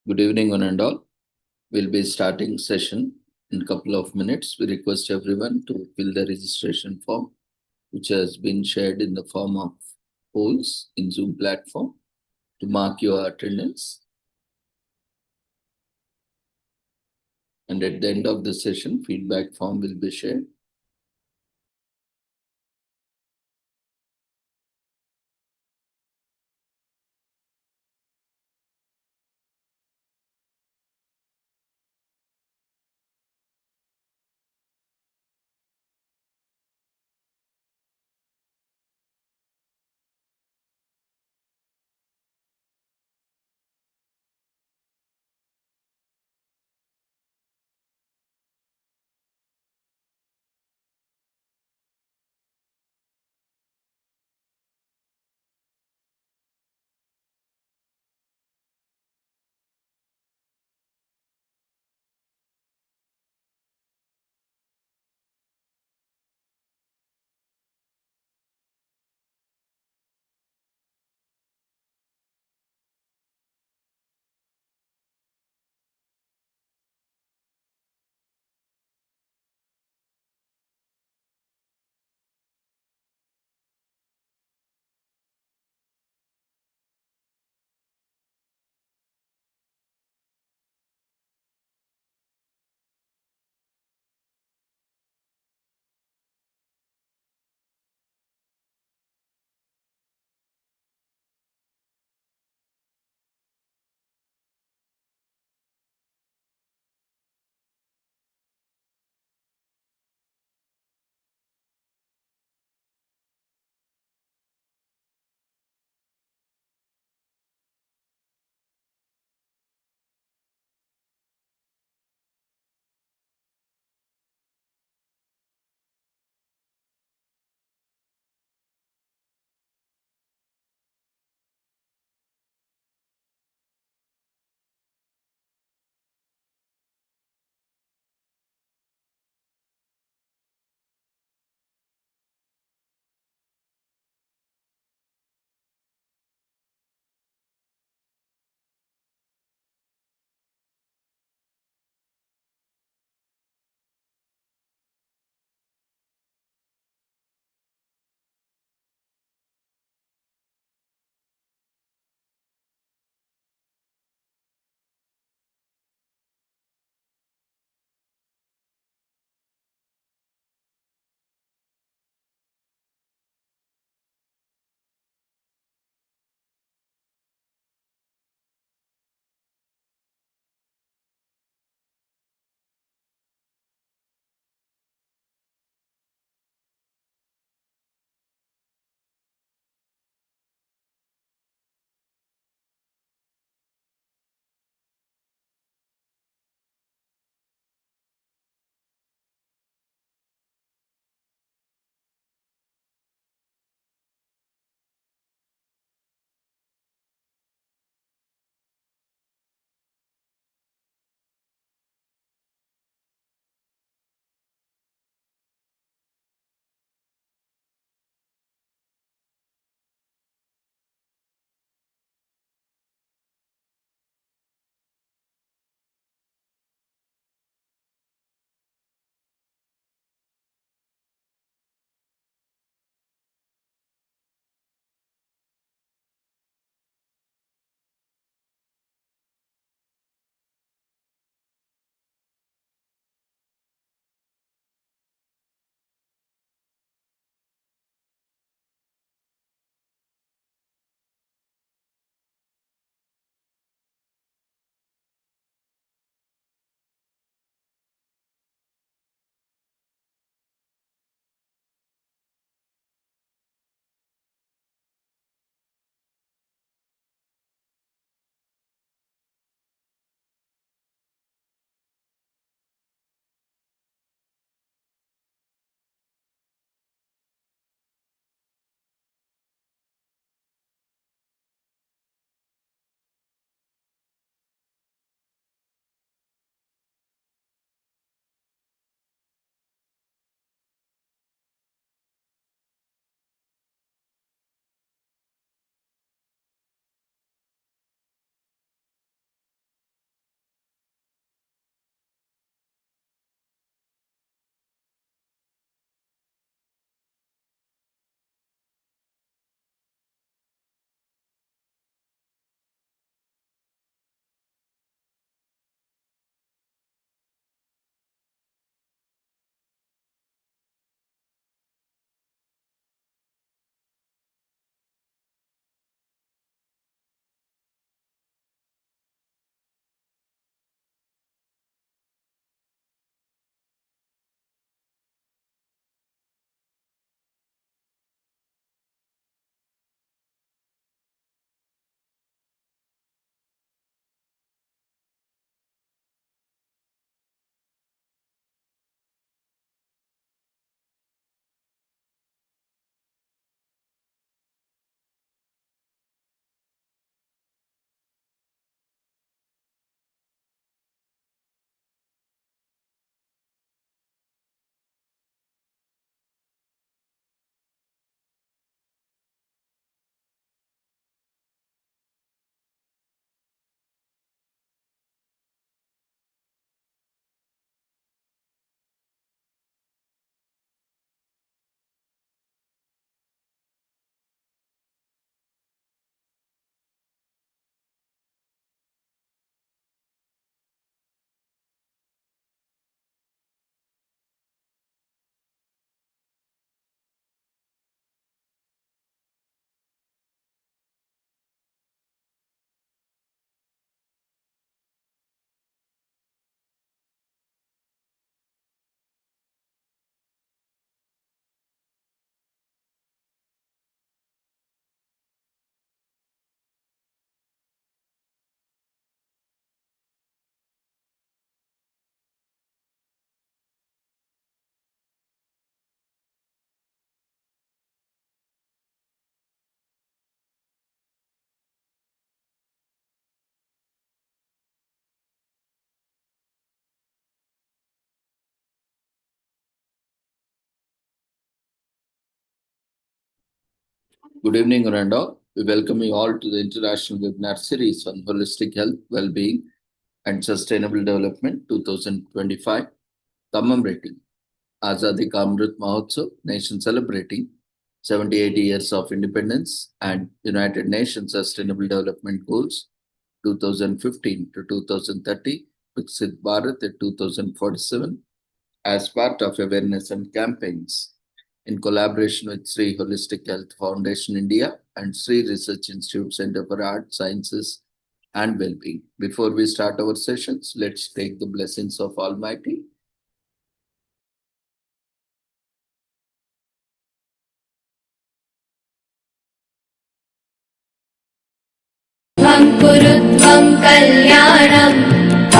Good evening, one and all. We'll be starting session in a couple of minutes. We request everyone to fill the registration form, which has been shared in the form of polls in Zoom platform to mark your attendance. And at the end of the session, feedback form will be shared. Good evening, Orlando. We welcome you all to the international webinar series on holistic health, well-being, and sustainable development 2025, commemorating Azadi Ka Amrit Mahotsav, nation celebrating 78 years of independence and United Nations Sustainable Development Goals 2015 to 2030, Viksit Bharat at 2047, as part of awareness and campaigns in collaboration with Sri Holistic Health Foundation India and Sri Research Institute Center for Art, Sciences and Well-being. Before we start our sessions, let's take the blessings of Almighty. कुरुत्वं कल्याणम्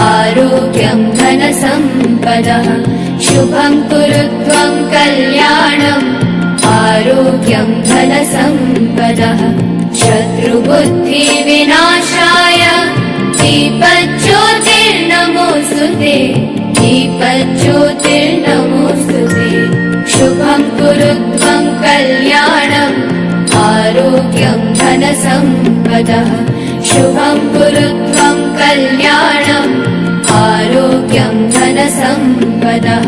आरोग्यं धनसम्पदः शुभं कुरुत्वं कल्याणम् आरोग्यं धनसम्पदः शत्रुबुद्धिविनाशाय दीपज्योतिर्नमोऽस्तुते दीपज्योतिर्नमोऽस्तुते शुभं कुरुत्वं कल्याणम् आरोग्यं धनसम्पदः शुभं कुरुत्वं कल्याणम् आरोग्यं धनसम्पदः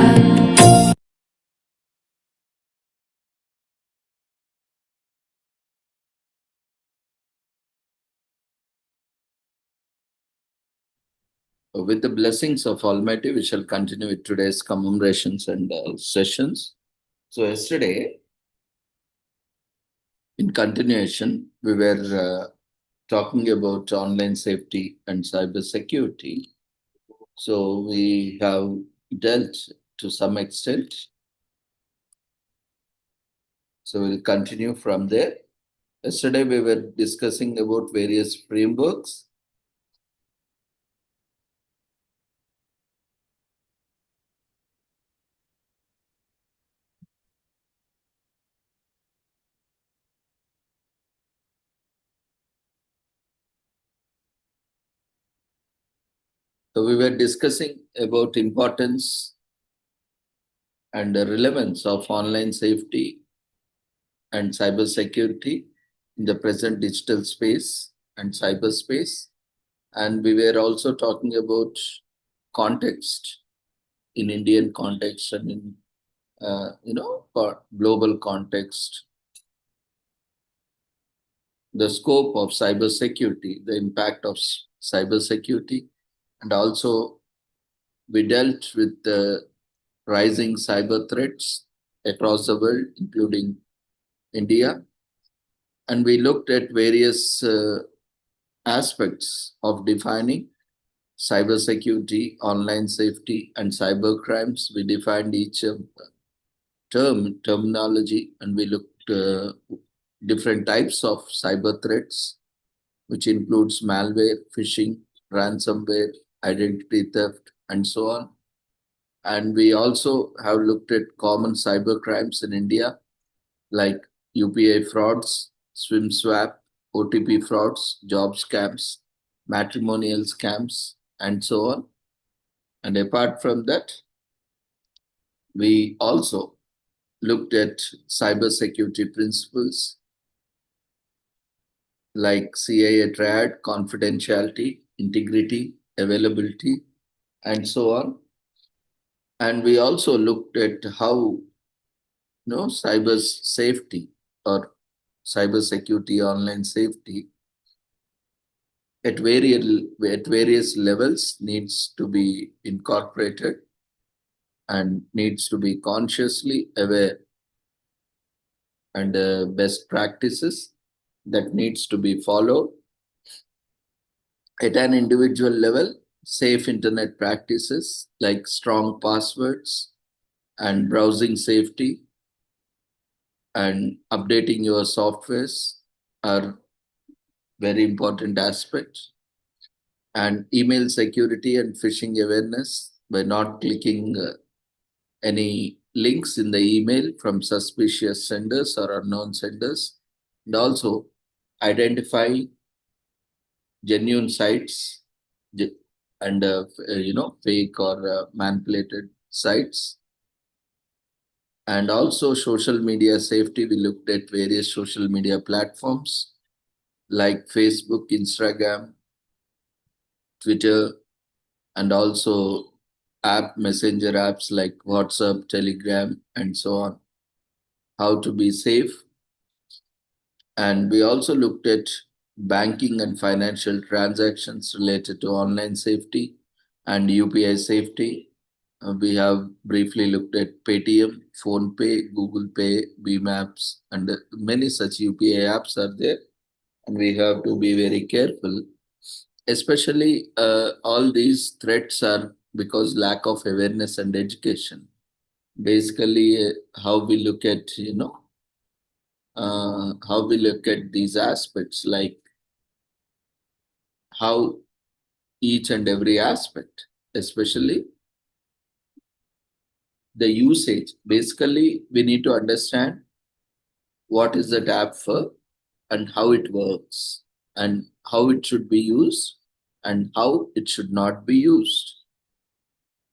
With the blessings of Almighty, we shall continue with today's commemorations and sessions. So yesterday, in continuation, we were talking about online safety and cyber security. So we have dealt to some extent. So we'll continue from there. Yesterday we were discussing about various frameworks. So we were discussing about importance and the relevance of online safety and cyber security in the present digital space and cyberspace. And we were also talking about context in Indian context and in global context, the scope of cybersecurity, the impact of cybersecurity, and also we dealt with the rising cyber threats across the world, including India, and we looked at various aspects of defining cybersecurity, online safety, and cyber crimes. We defined each terminology, and we looked different types of cyber threats, which includes malware, phishing, ransomware, identity theft, and so on. And we also have looked at common cyber crimes in India, like UPI frauds, swim swap, OTP frauds, job scams, matrimonial scams, and so on. And apart from that, we also looked at cybersecurity principles like CIA triad, confidentiality, integrity, availability, and so on. And we also looked at how cyber safety or cybersecurity, online safety at various levels needs to be incorporated and needs to be consciously aware, and best practices that needs to be followed at an individual level. Safe internet practices like strong passwords and browsing safety and updating your softwares are very important aspects. And email security and phishing awareness by not clicking any links in the email from suspicious senders or unknown senders, and also identify genuine sites and fake or manipulated sites. And also social media safety, we looked at various social media platforms like Facebook, Instagram, Twitter, and also app messenger apps like WhatsApp, Telegram, and so on. How to be safe. And we also looked at banking and financial transactions related to online safety and UPI safety. We have briefly looked at Paytm, PhonePe, Google Pay, BMAPS, and many such UPI apps are there. And we have to be very careful. Especially all these threats are because lack of awareness and education. Basically, how we look at, how we look at these aspects, like how each and every aspect, especially the usage. Basically, we need to understand what is the app for and how it works and how it should be used and how it should not be used.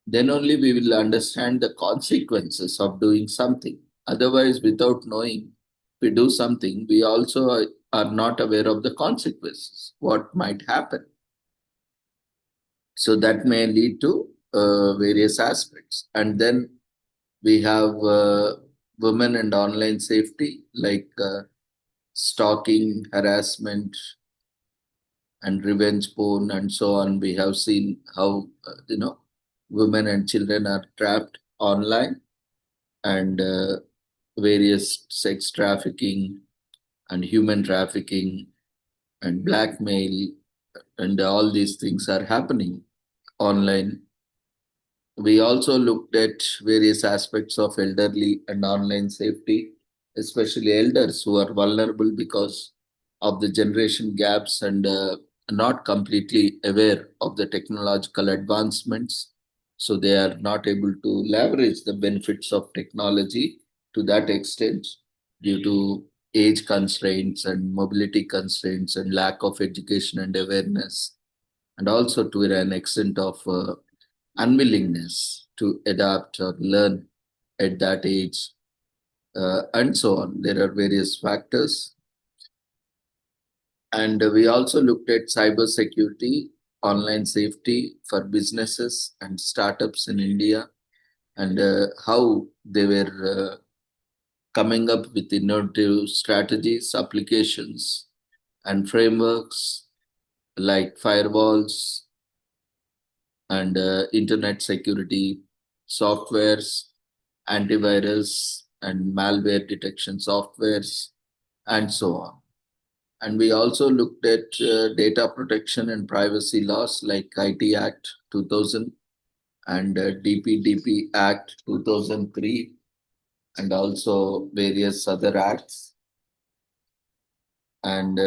Then only we will understand the consequences of doing something. Otherwise, without knowing, we do something, we also are not aware of the consequences, what might happen. So that may lead to various aspects. And then we have women and online safety, like stalking, harassment, and revenge porn, and so on. We have seen how, women and children are trapped online, and various sex trafficking and human trafficking and blackmail, and all these things are happening online. We also looked at various aspects of elderly and online safety, especially elders who are vulnerable because of the generation gaps and not completely aware of the technological advancements. So they are not able to leverage the benefits of technology to that extent due to age constraints and mobility constraints and lack of education and awareness, and also to an extent of unwillingness to adapt or learn at that age, and so on. There are various factors. And we also looked at cyber security, online safety for businesses and startups in India, and how they were coming up with innovative strategies, applications, and frameworks like firewalls and internet security softwares, antivirus and malware detection softwares, and so on. And we also looked at data protection and privacy laws like IT Act 2000 and DPDP Act 2003, and also various other acts. And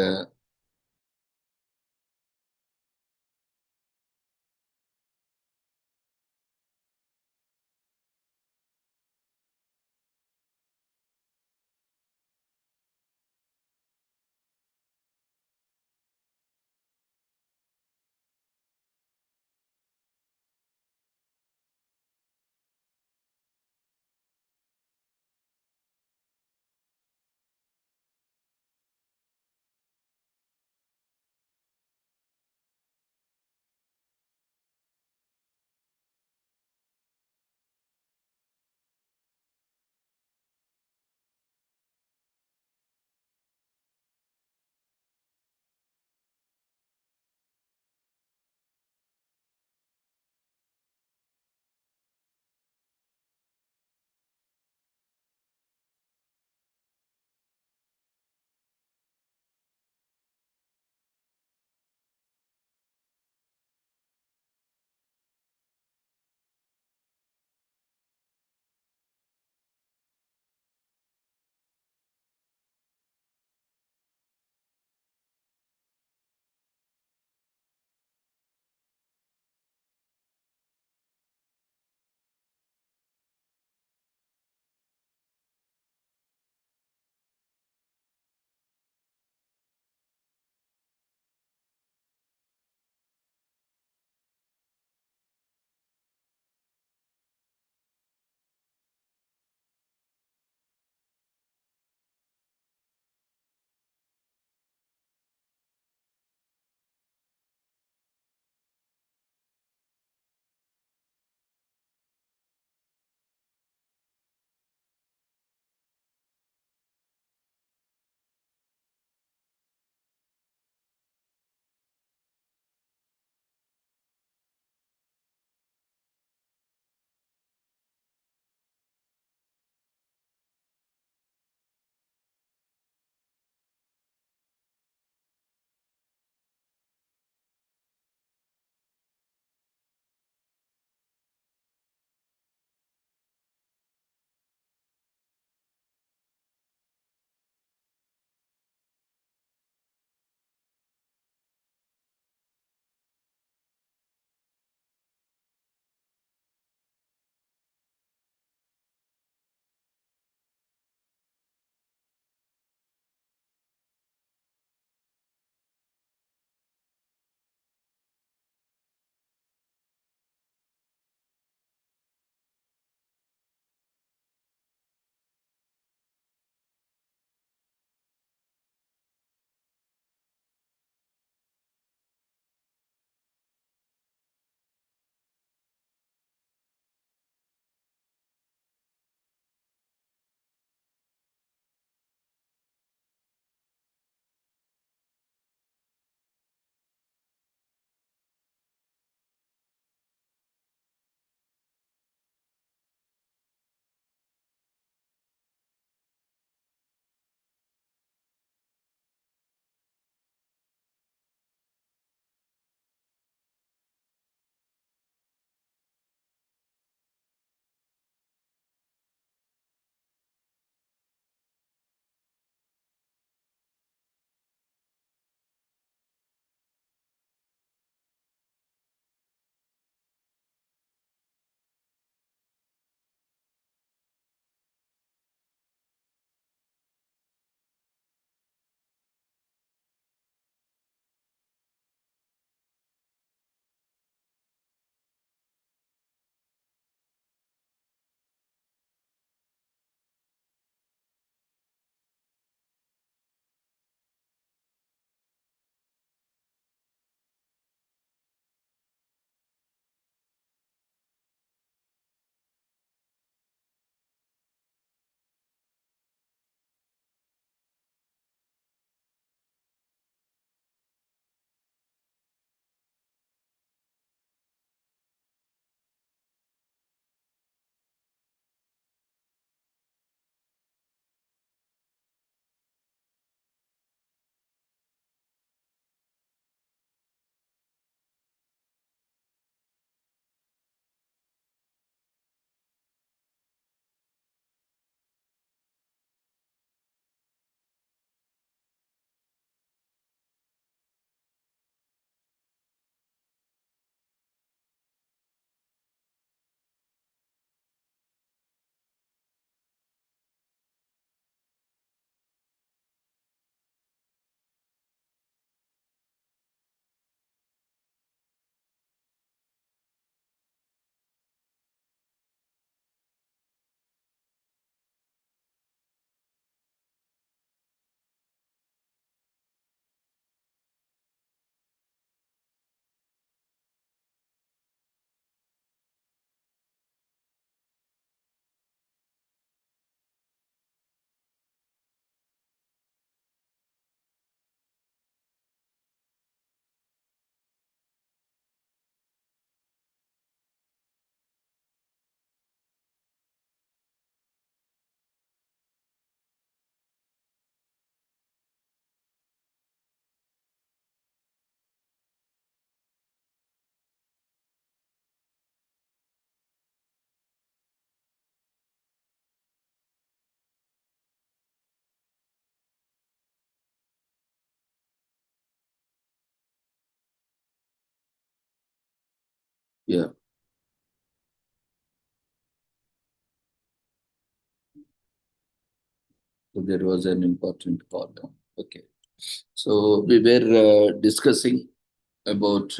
Yeah. So there was an important call. Okay. So we were discussing about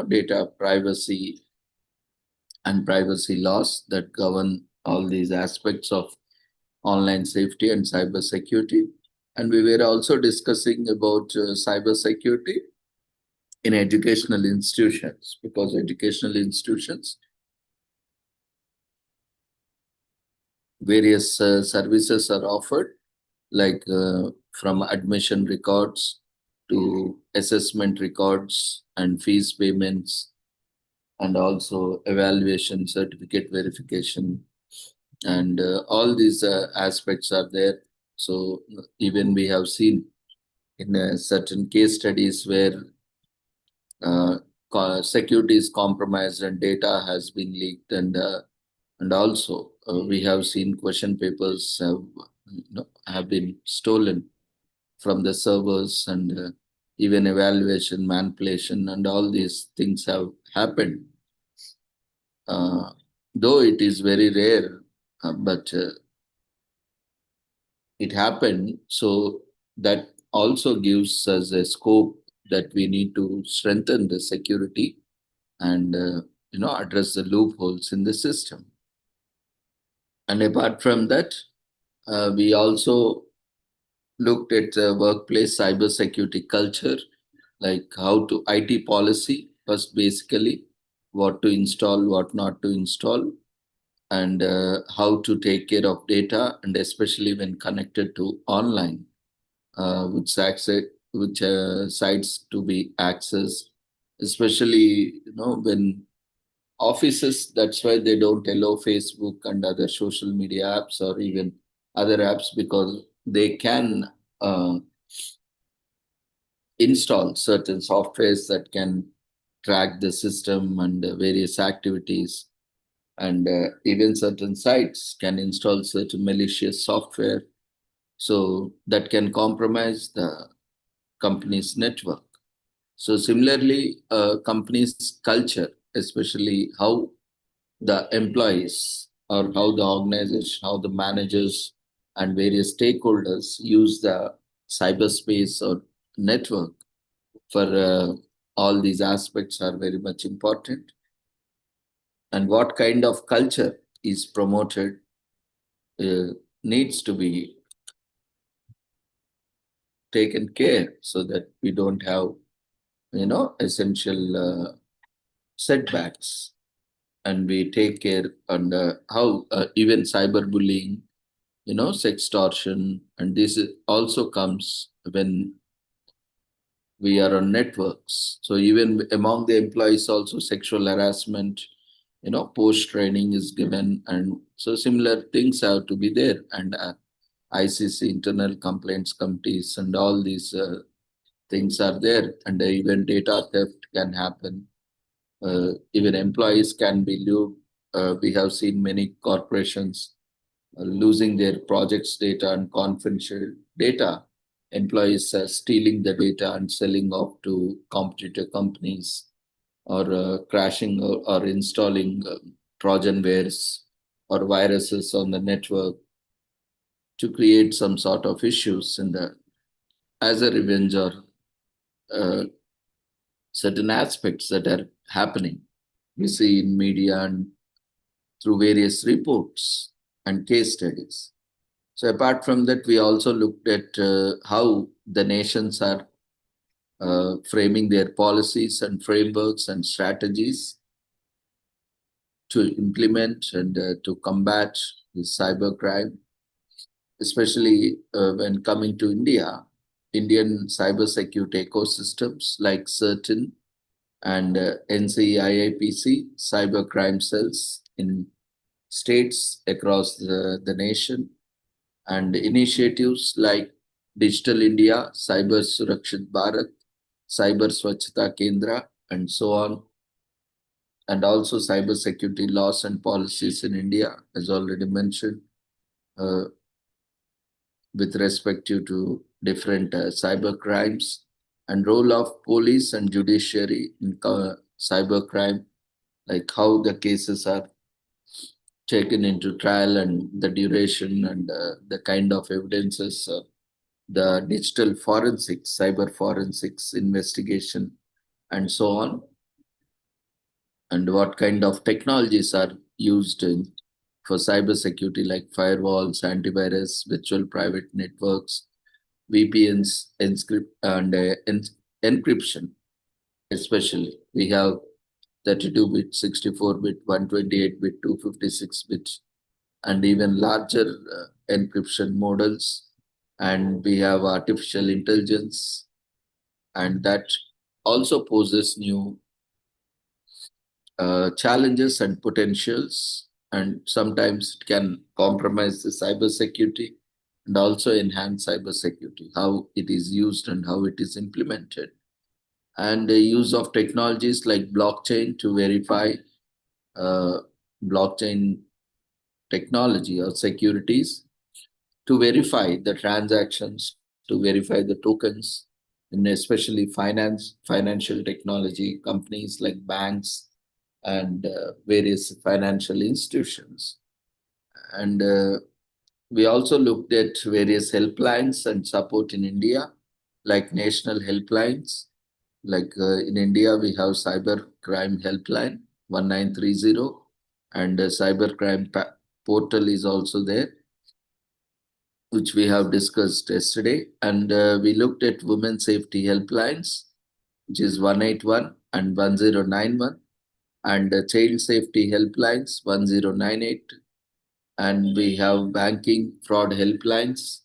data privacy and privacy laws that govern all these aspects of online safety and cyber security. And we were also discussing about cyber security in educational institutions, because educational institutions, various services are offered, like from admission records to assessment records and fees payments, and also evaluation, certificate verification, and all these aspects are there. So even we have seen in certain case studies where uh, security is compromised and data has been leaked, and also we have seen question papers have been stolen from the servers, and even evaluation manipulation and all these things have happened. uh, though it is very rare, but it happened. So that also gives us a scope that we need to strengthen the security and address the loopholes in the system. And apart from that, we also looked at the workplace cybersecurity culture, like how to IT policy first, basically what to install, what not to install, and how to take care of data, and especially when connected to online, which access, which sites to be accessed, especially when offices. That's why they don't allow Facebook and other social media apps or even other apps, because they can uh, install certain softwares that can track the system and various activities, and even certain sites can install certain malicious software, so that can compromise the company's network. So similarly, company's culture, especially how the employees or how the organization, how the managers and various stakeholders use the cyberspace or network for all these aspects are very much important. And what kind of culture is promoted uh, needs to be taken care, so that we don't have essential setbacks, and we take care on how even cyberbullying, sextortion, and also comes when we are on networks. So even among the employees also sexual harassment, post training is given, and so similar things have to be there. And ICC, internal complaints committees, and all these things are there. And even data theft can happen. Even employees can be lewd. We have seen many corporations losing their projects data and confidential data. Employees are stealing the data and selling off to competitor companies, or crashing or installing Trojanwares or viruses on the network to create some sort of issues in the as a revenge, or uh, certain aspects that are happening. We see in media and through various reports and case studies. So apart from that, we also looked at how the nations are framing their policies and frameworks and strategies to implement and to combat this cybercrime, especially when coming to India. Indian cybersecurity ecosystems like CERTIN and NCIIPC cybercrime cells in states across the nation, and initiatives like Digital India, Cyber Surakshit Bharat, Cyber Swachhata Kendra, and so on, and also cyber security laws and policies in India, as already mentioned, uh, with respect to different cyber crimes, and role of police and judiciary in cyber crime, like how the cases are taken into trial and the duration and the kind of evidences, the digital forensics, cyber forensics investigation, and so on, and what kind of technologies are used for cybersecurity, like firewalls, antivirus, virtual private networks, VPNs, encryption. Especially, we have 32-bit, 64-bit, 128-bit, 256-bit, and even larger encryption models. And we have artificial intelligence, and that also poses new challenges and potentials, and sometimes it can compromise the cybersecurity and also enhance cybersecurity, how it is used and how it is implemented. And the use of technologies like blockchain to verify uh, blockchain technology or securities to verify the transactions, to verify the tokens, and especially financial technology companies like banks and various financial institutions. And we also looked at various helplines and support in India, like national helplines. Like in India, we have cyber crime helpline 1930, and cyber crime portal is also there, which we have discussed yesterday. And we looked at women safety helplines, which is 181 and 1091, and child safety helplines 1098. And we have banking fraud helplines,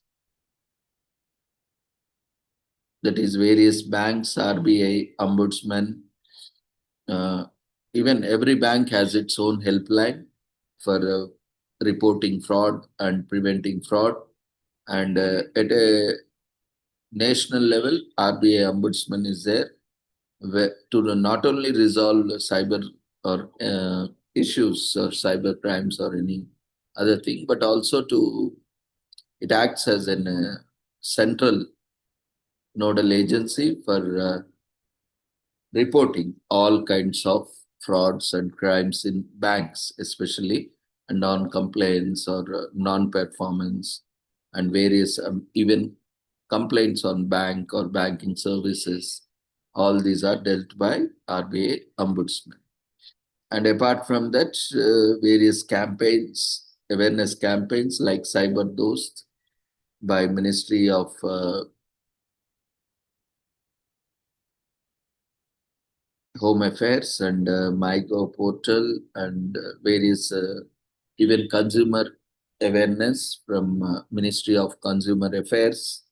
that is various banks, RBI, Ombudsman. Uh, Even every bank has its own helpline for reporting fraud and preventing fraud. And at a national level, RBI Ombudsman is there to not only resolve cyber or issues or cyber crimes or any other thing, but also it acts as a central nodal agency for reporting all kinds of frauds and crimes in banks, especially non-compliance or non-performance, and various even complaints on bank or banking services. All these are dealt by RBI Ombudsman. And apart from that, various campaigns, awareness campaigns like Cyber Dost by Ministry of Home Affairs and MyGov portal, and various even consumer awareness from Ministry of Consumer Affairs,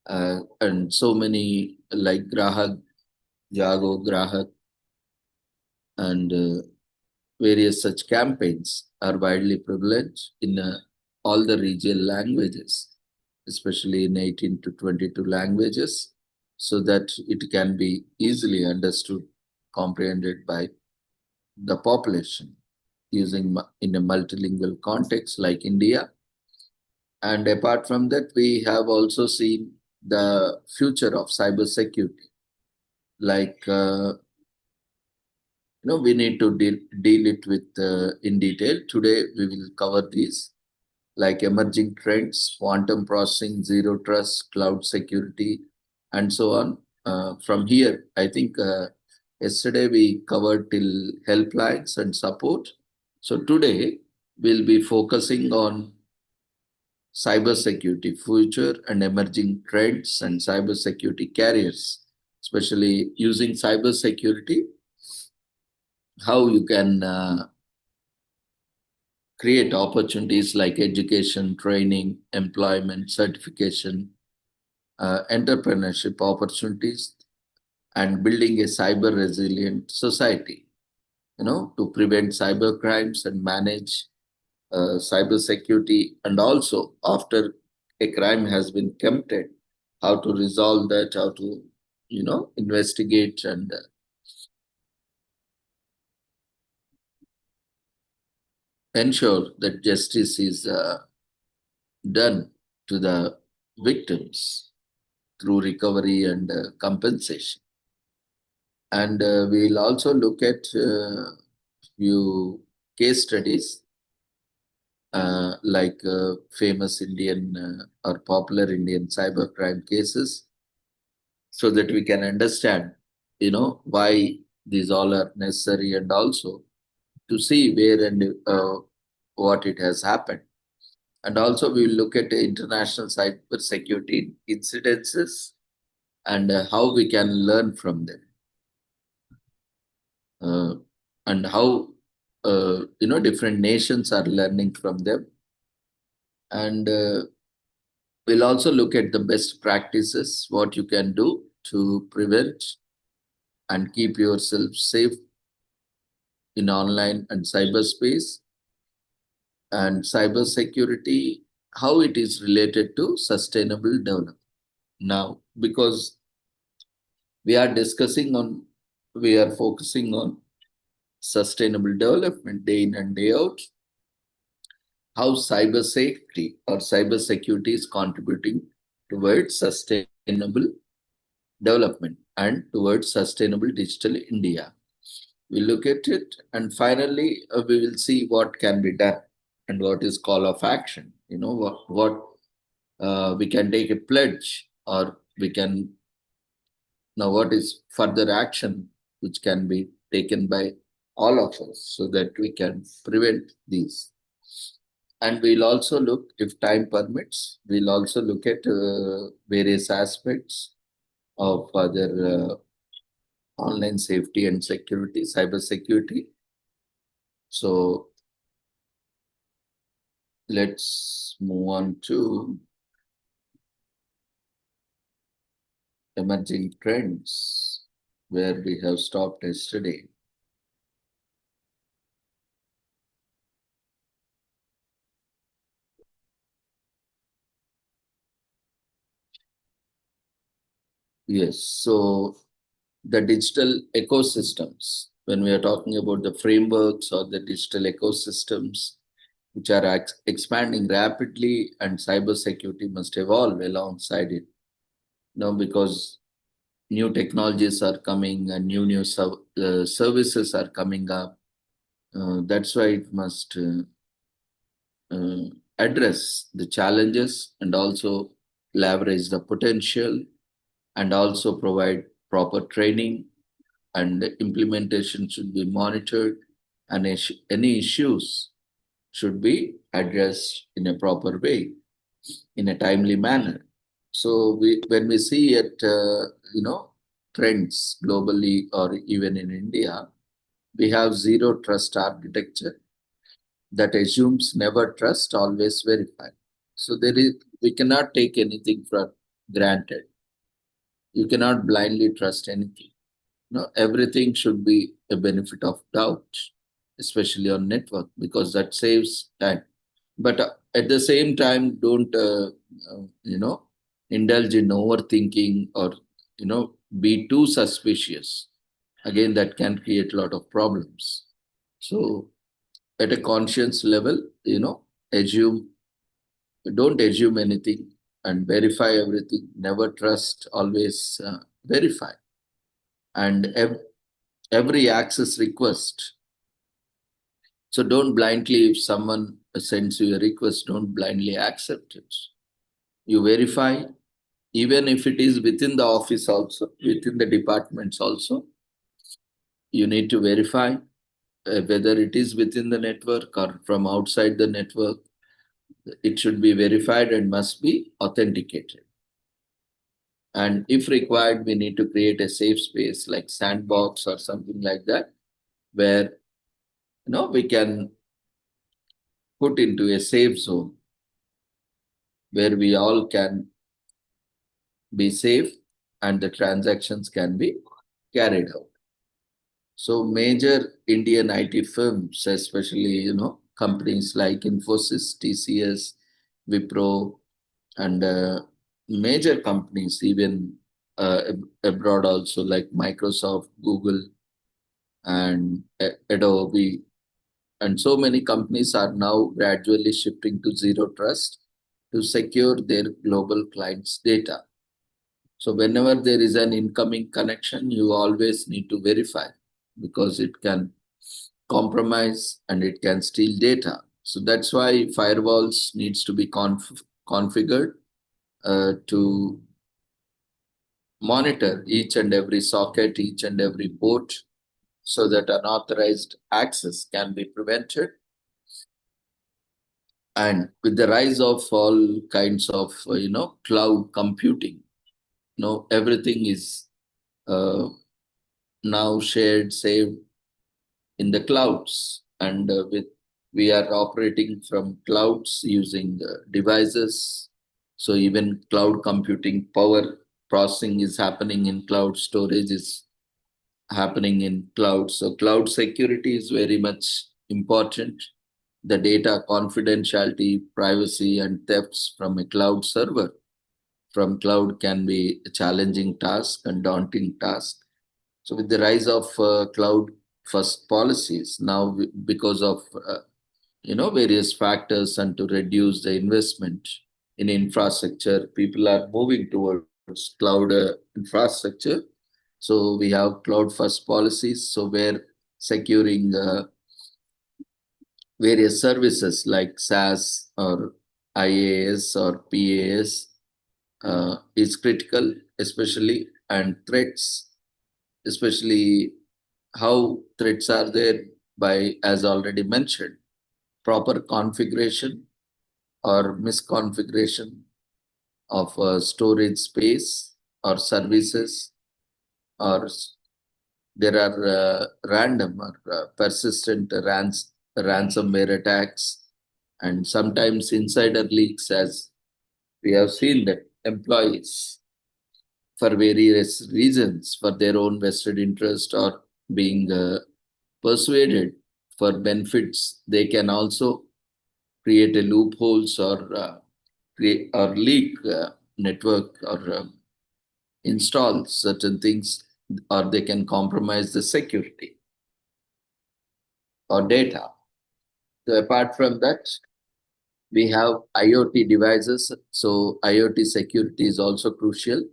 and so many like Grahak, Jago Grahak, and various such campaigns are widely prevalent in all the regional languages, especially in 18 to 22 languages, so that it can be easily understood, comprehended by the population using in a multilingual context like India. And apart from that, we have also seen the future of cybersecurity. Like, we need to deal it with in detail. Today, we will cover these like emerging trends, quantum processing, zero trust, cloud security, and so on. From here, I think yesterday we covered till helplines and support. So today we'll be focusing on cybersecurity future and emerging trends and cybersecurity carriers, especially using cybersecurity, how you can create opportunities like education, training, employment, certification, entrepreneurship opportunities, and building a cyber resilient society, to prevent cyber crimes and manage cyber security. And also, after a crime has been committed, how to resolve that, how to, investigate and ensure that justice is done to the victims through recovery and compensation. And we'll also look at few case studies like famous Indian or popular Indian cybercrime cases, so that we can understand, why these all are necessary, and also to see where and what it has happened. And also we will look at the international cyber security incidences and how we can learn from them, uh, and how different nations are learning from them. And we'll also look at the best practices, what you can do to prevent and keep yourself safe in online and cyberspace, and cybersecurity, how it is related to sustainable development. Now, because we are discussing on, we are focusing on sustainable development day in and day out, how cyber safety or cyber security is contributing towards sustainable development and towards sustainable digital India. We look at it, and finally we will see what can be done and what is call of action. What we can take a pledge, or we can now what is further action which can be taken by all of us so that we can prevent these. And we'll also look, if time permits, we'll also look at various aspects of other online safety and security, cyber security. So let's move on to emerging trends, where we have stopped yesterday. Yes, so the digital ecosystems, when we are talking about the frameworks or the digital ecosystems, which are expanding rapidly, and cybersecurity must evolve alongside it. Because new technologies are coming and new services are coming up. That's why it must address the challenges and also leverage the potential, and also provide proper training, and the implementation should be monitored, and any issues should be addressed in a proper way, in a timely manner. So when we see at trends globally or even in India, we have zero trust architecture that assumes never trust, always verify. So we cannot take anything for granted. You cannot blindly trust anything. Everything should be a benefit of doubt, especially on network, because that saves time. But at the same time, don't indulge in overthinking, or be too suspicious. Again, that can create a lot of problems. So at a conscience level, assume don't assume anything, and verify everything. Never trust, always verify. And every access request, so don't blindly, if someone sends you a request, don't blindly accept it. You verify, even if it is within the office also, within the departments also, you need to verify whether it is within the network or from outside the network. It should be verified and must be authenticated. And if required, we need to create a safe space like sandbox or something like that, where we can put into a safe zone where we all can be safe and the transactions can be carried out. So major Indian IT firms, especially, companies like Infosys, TCS, Wipro, and major companies, even abroad also, like Microsoft, Google, and Adobe, and so many companies are now gradually shifting to zero trust to secure their global clients' data. So whenever there is an incoming connection, you always need to verify, because it can compromise and it can steal data. So that's why firewalls needs to be configured to monitor each and every socket, each and every port, so that unauthorized access can be prevented. And with the rise of all kinds of, cloud computing, everything is now shared, saved in the clouds. And we are operating from clouds using devices. So even cloud computing power processing is happening in cloud, storage is happening in cloud. So cloud security is very much important. The data confidentiality, privacy, and thefts from a cloud server from cloud can be a challenging task and daunting task. So with the rise of cloud first policies now, because of various factors and to reduce the investment in infrastructure, people are moving towards cloud infrastructure. So we have cloud first policies. So where securing various services like SaaS or IaaS or PaaS is critical, especially, and threats, especially how threats are there by, as already mentioned, proper configuration or misconfiguration of storage space or services, or there are random or persistent ransomware attacks, and sometimes insider leaks, as we have seen that employees, for various reasons, for their own vested interest or being persuaded for benefits, they can also create a loopholes or create or leak network or install certain things, or they can compromise the security or data. So apart from that, we have IoT devices. So IoT security is also crucial,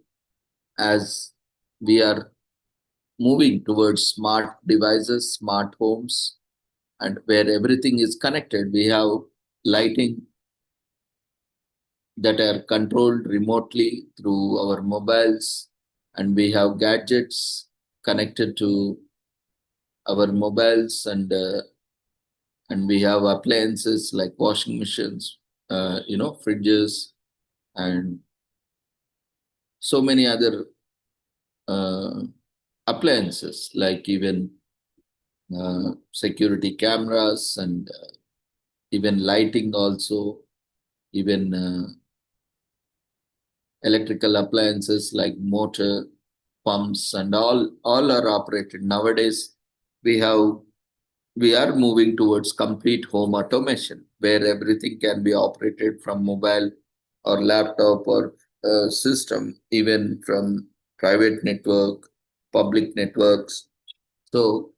as we are moving towards smart devices, smart homes, and where everything is connected. We have lighting that are controlled remotely through our mobiles, and we have gadgets connected to our mobiles, and we have appliances like washing machines, fridges, and so many other uh, appliances, like even security cameras, and even lighting also, even electrical appliances like motor, pumps, and all are operated. Nowadays, we are moving towards complete home automation, where everything can be operated from mobile or laptop or system, even from private network, public networks. So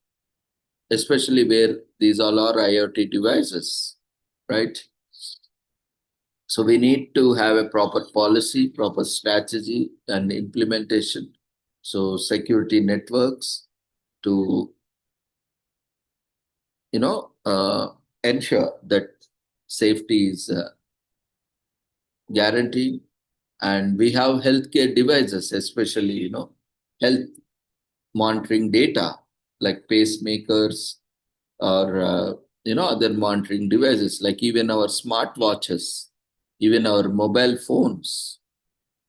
especially where these all are IoT devices, right? So we need to have a proper policy, proper strategy, and implementation. So security networks to, ensure that safety is guaranteed. And we have healthcare devices, especially, health monitoring data like pacemakers or, other monitoring devices, like even our smartwatches, even our mobile phones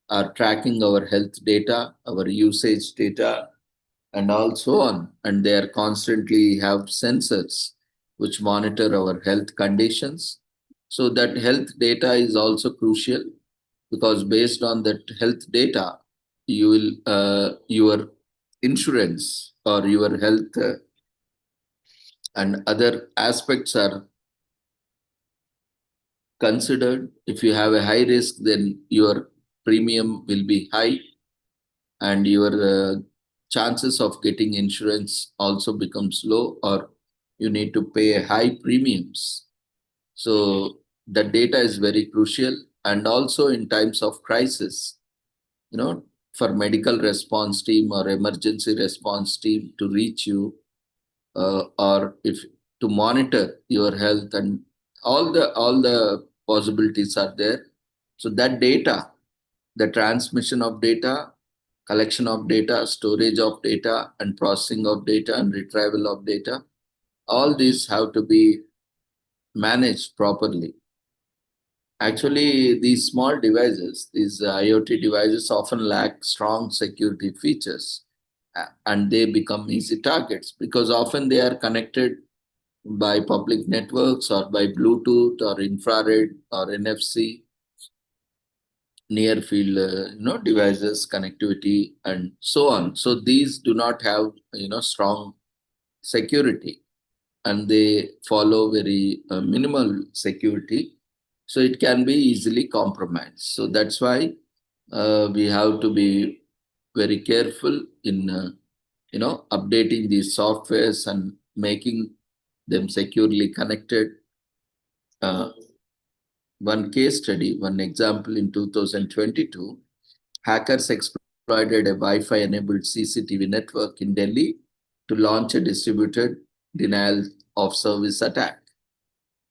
are tracking our health data, our usage data, and also on. And they are constantly have sensors which monitor our health conditions. So that health data is also crucial, because based on that health data, you will your insurance or your health and other aspects are considered. If you have a high risk, then your premium will be high, and your chances of getting insurance also becomes low, or you need to pay high premiums. So the data is very crucial. And also in times of crisis, for medical response team or emergency response team to reach you, or if to monitor your health, and all the possibilities are there. So that data, the transmission of data, collection of data, storage of data, and processing of data, and retrieval of data, all these have to be managed properly. Actually, these small devices, these IoT devices often lack strong security features, and they become easy targets because often they are connected by public networks or by Bluetooth or infrared or NFC, near field devices, connectivity, and so on. So these do not have strong security, and they follow very minimal security, so it can be easily compromised. So that's why we have to be very careful in updating these softwares and making them securely connected. One case study, one example: in 2022, hackers exploited a Wi-Fi enabled CCTV network in Delhi to launch a distributed denial of service attack,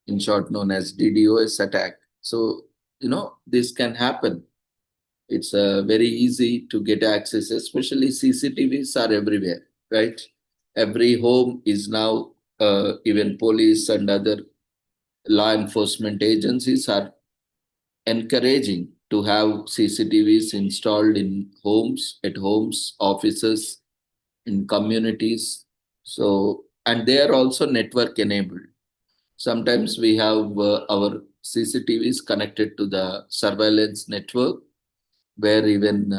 in short known as DDoS attack. So, this can happen. It's very easy to get access, especially CCTVs are everywhere, right? Every home is now, even police and other law enforcement agencies are encouraging to have CCTVs installed in homes, at homes, offices, in communities. So, and they are also network enabled. Sometimes we have our CCTVs connected to the surveillance network, where even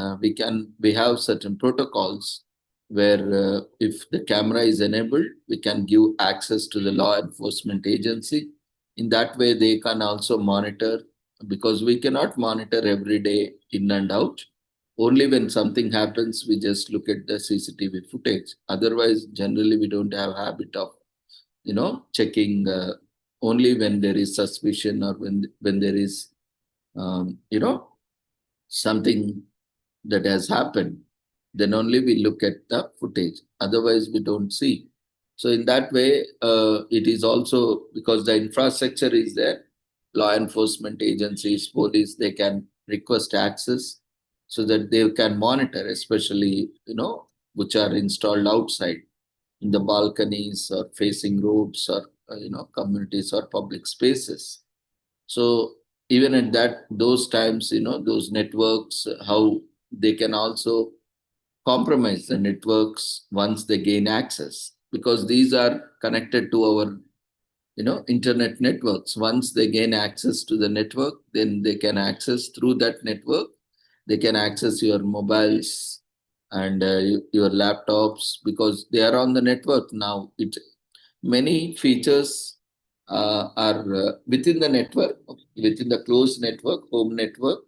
we have certain protocols where if the camera is enabled, we can give access to the law enforcement agency. In that way, they can also monitor, because we cannot monitor every day in and out. Only when something happens, we just look at the CCTV footage. Otherwise, generally, we don't have habit of checking only when there is suspicion, or when there is um, you know something that has happened, then only we look at the footage. Otherwise, we don't see. So in that way, it is also because the infrastructure is there. Law enforcement agencies, police, they can request access so that they can monitor, especially which are installed outside in the balconies or facing roads, or communities or public spaces. So even at those times, those networks, how they can also compromise the networks once they gain access, because these are connected to our internet networks. Once they gain access to the network, then they can access through that network. They can access your mobiles and your laptops, because they are on the network now. Many features are within the network, within the closed network, home network.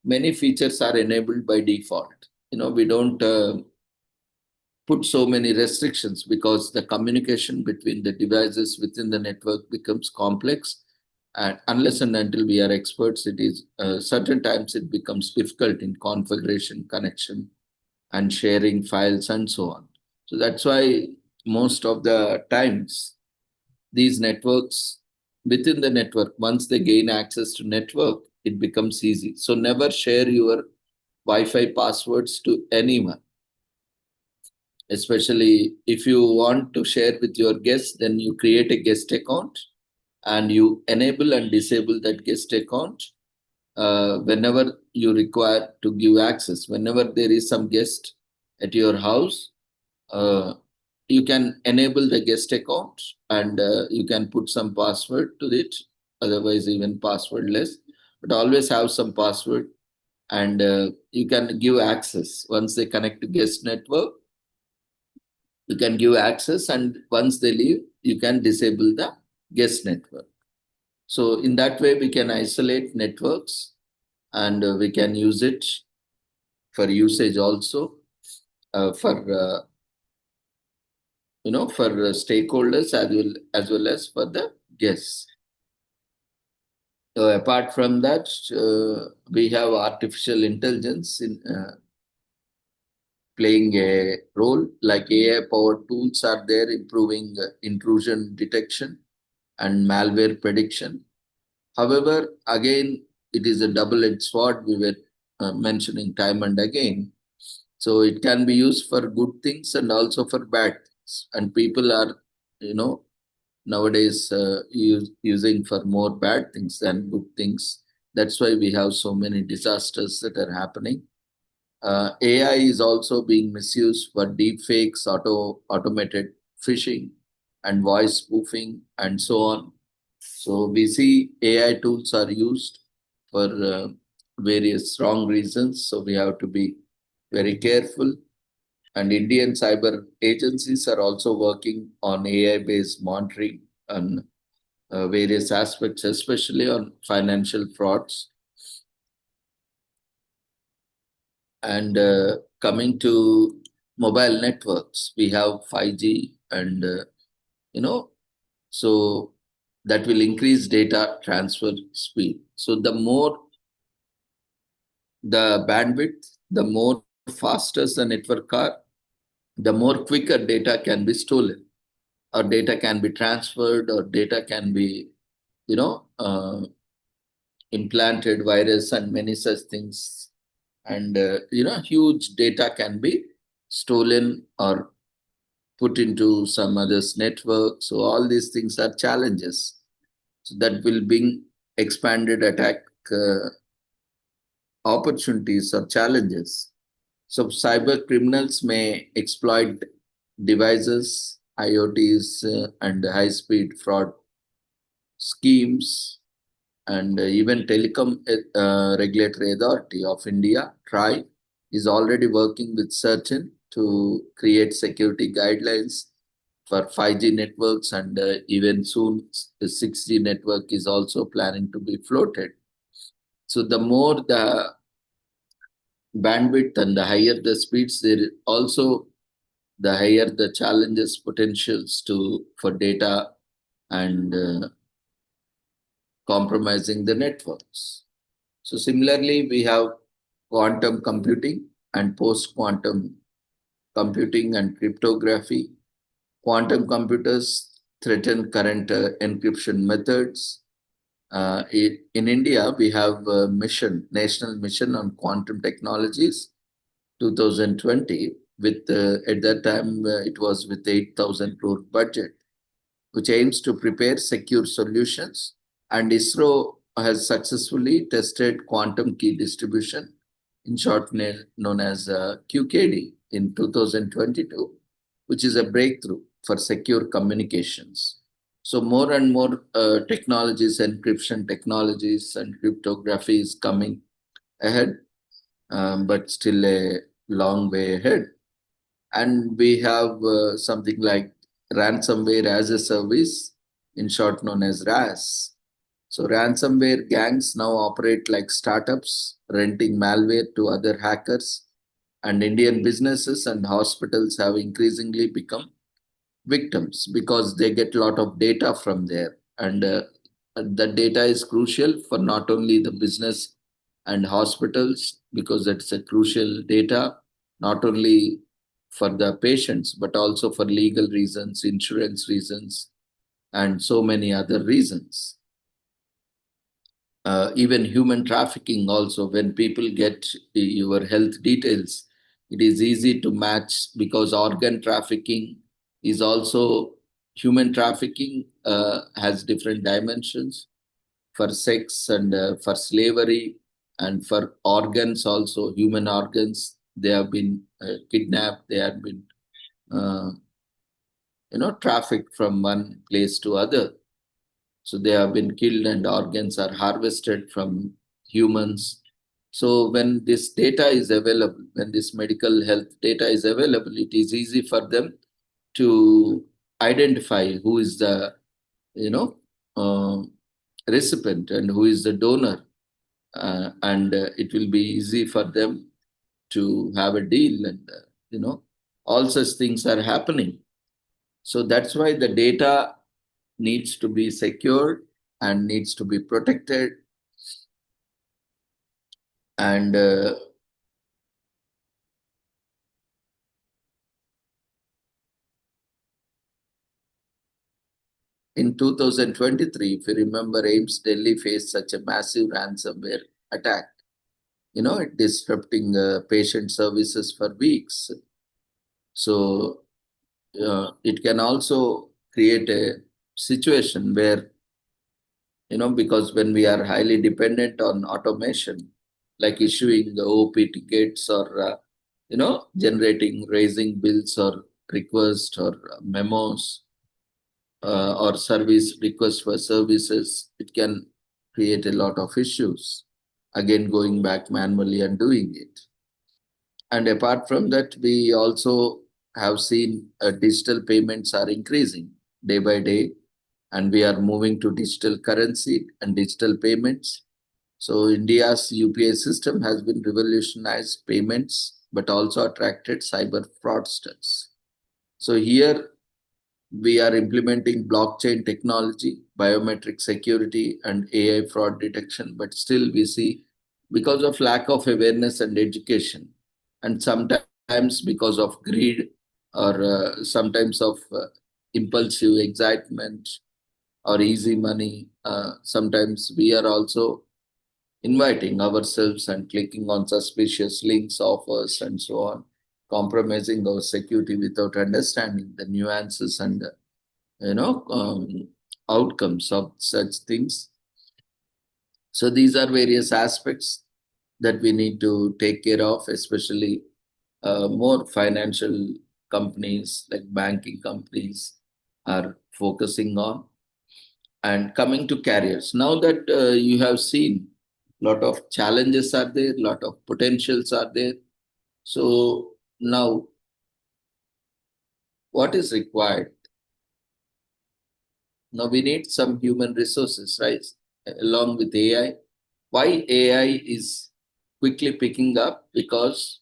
Many features are enabled by default. We don't put so many restrictions, because the communication between the devices within the network becomes complex. And unless and until we are experts, it is certain times it becomes difficult in configuration, connection, and sharing files, and so on. So that's why most of the times these networks, within the network, once they gain access to network, it becomes easy. So never share your Wi-Fi passwords to anyone. Especially if you want to share with your guests, then you create a guest account and you enable and disable that guest account whenever you require to give access. Whenever there is some guest at your house, uh, you can enable the guest account, and you can put some password to it, otherwise even passwordless, but always have some password, and you can give access. Once they connect to guest network, you can give access, and once they leave, you can disable the guest network. So in that way, we can isolate networks, and we can use it for usage also, for for stakeholders, as well as for the guests. Apart from that, we have artificial intelligence playing a role, like AI-powered tools are there improving intrusion detection and malware prediction. However, again, it is a double-edged sword we were mentioning time and again. So it can be used for good things and also for bad things. And people are, nowadays using for more bad things than good things. That's why we have so many disasters that are happening. AI is also being misused for deep fakes, automated phishing, and voice spoofing, and so on. So we see AI tools are used for various wrong reasons. So we have to be very careful. And Indian cyber agencies are also working on AI-based monitoring and various aspects, especially on financial frauds. And coming to mobile networks, we have 5G and, so that will increase data transfer speed. So the more the bandwidth, the more faster the network are, the more quicker data can be stolen, or data can be transferred, or data can be, you know, uh, implanted virus and many such things. And, huge data can be stolen or put into some other's network. So all these things are challenges. So that will bring expanded attack opportunities or challenges. So cyber criminals may exploit devices, IoTs, and high-speed fraud schemes, and even Telecom Regulatory Authority of India, TRAI, is already working with Certain to create security guidelines for 5G networks, and even soon the 6G network is also planning to be floated. So the more the bandwidth and the higher the speeds, there also the higher the challenges potentials for data and compromising the networks. So similarly, we have quantum computing and post-quantum computing and cryptography. Quantum computers threaten current encryption methods. In India, we have a national mission on quantum technologies, 2020, with at that time it was with 8,000 crore budget, which aims to prepare secure solutions. And ISRO has successfully tested quantum key distribution, in short known as QKD, in 2022, which is a breakthrough for secure communications. So more and more technologies, encryption technologies and cryptography is coming ahead, but still a long way ahead. And we have something like ransomware as a service, in short known as RAS. So ransomware gangs now operate like startups, renting malware to other hackers, and Indian businesses and hospitals have increasingly become victims because they get a lot of data from there. And the data is crucial for not only the business and hospitals, because it's a crucial data, not only for the patients, but also for legal reasons, insurance reasons, and so many other reasons. Even human trafficking also, when people get your health details, it is easy to match, because organ trafficking is also human trafficking, has different dimensions for sex and for slavery, and for organs also, human organs, they have been kidnapped, they have been uh, trafficked from one place to other. So they have been killed and organs are harvested from humans. So when this data is available, when this medical health data is available, it is easy for them to identify who is the, you know, uh, recipient and who is the donor. And it will be easy for them to have a deal, and, all such things are happening. So that's why the data needs to be secured and needs to be protected. And in 2023, if you remember, AIMS Delhi faced such a massive ransomware attack. It disrupting patient services for weeks. So it can also create a situation where, because when we are highly dependent on automation, like issuing the OP tickets or, generating, raising bills or requests or memos, or service requests for services, it can create a lot of issues. Again, going back manually and doing it. And apart from that, we also have seen digital payments are increasing day by day, and we are moving to digital currency and digital payments. So India's UPI system has been revolutionized payments, but also attracted cyber fraudsters. So here we are implementing blockchain technology, biometric security, and AI fraud detection, but still we see, because of lack of awareness and education, and sometimes because of greed, or sometimes of impulsive excitement or easy money, sometimes we are also inviting ourselves and clicking on suspicious links, offers, and so on, compromising our security without understanding the nuances and outcomes of such things. So these are various aspects that we need to take care of, especially more financial companies like banking companies are focusing on. And coming to carriers, now that you have seen, lot of challenges are there, lot of potentials are there. So now, what is required? Now we need some human resources, right? Along with AI. Why AI is quickly picking up? Because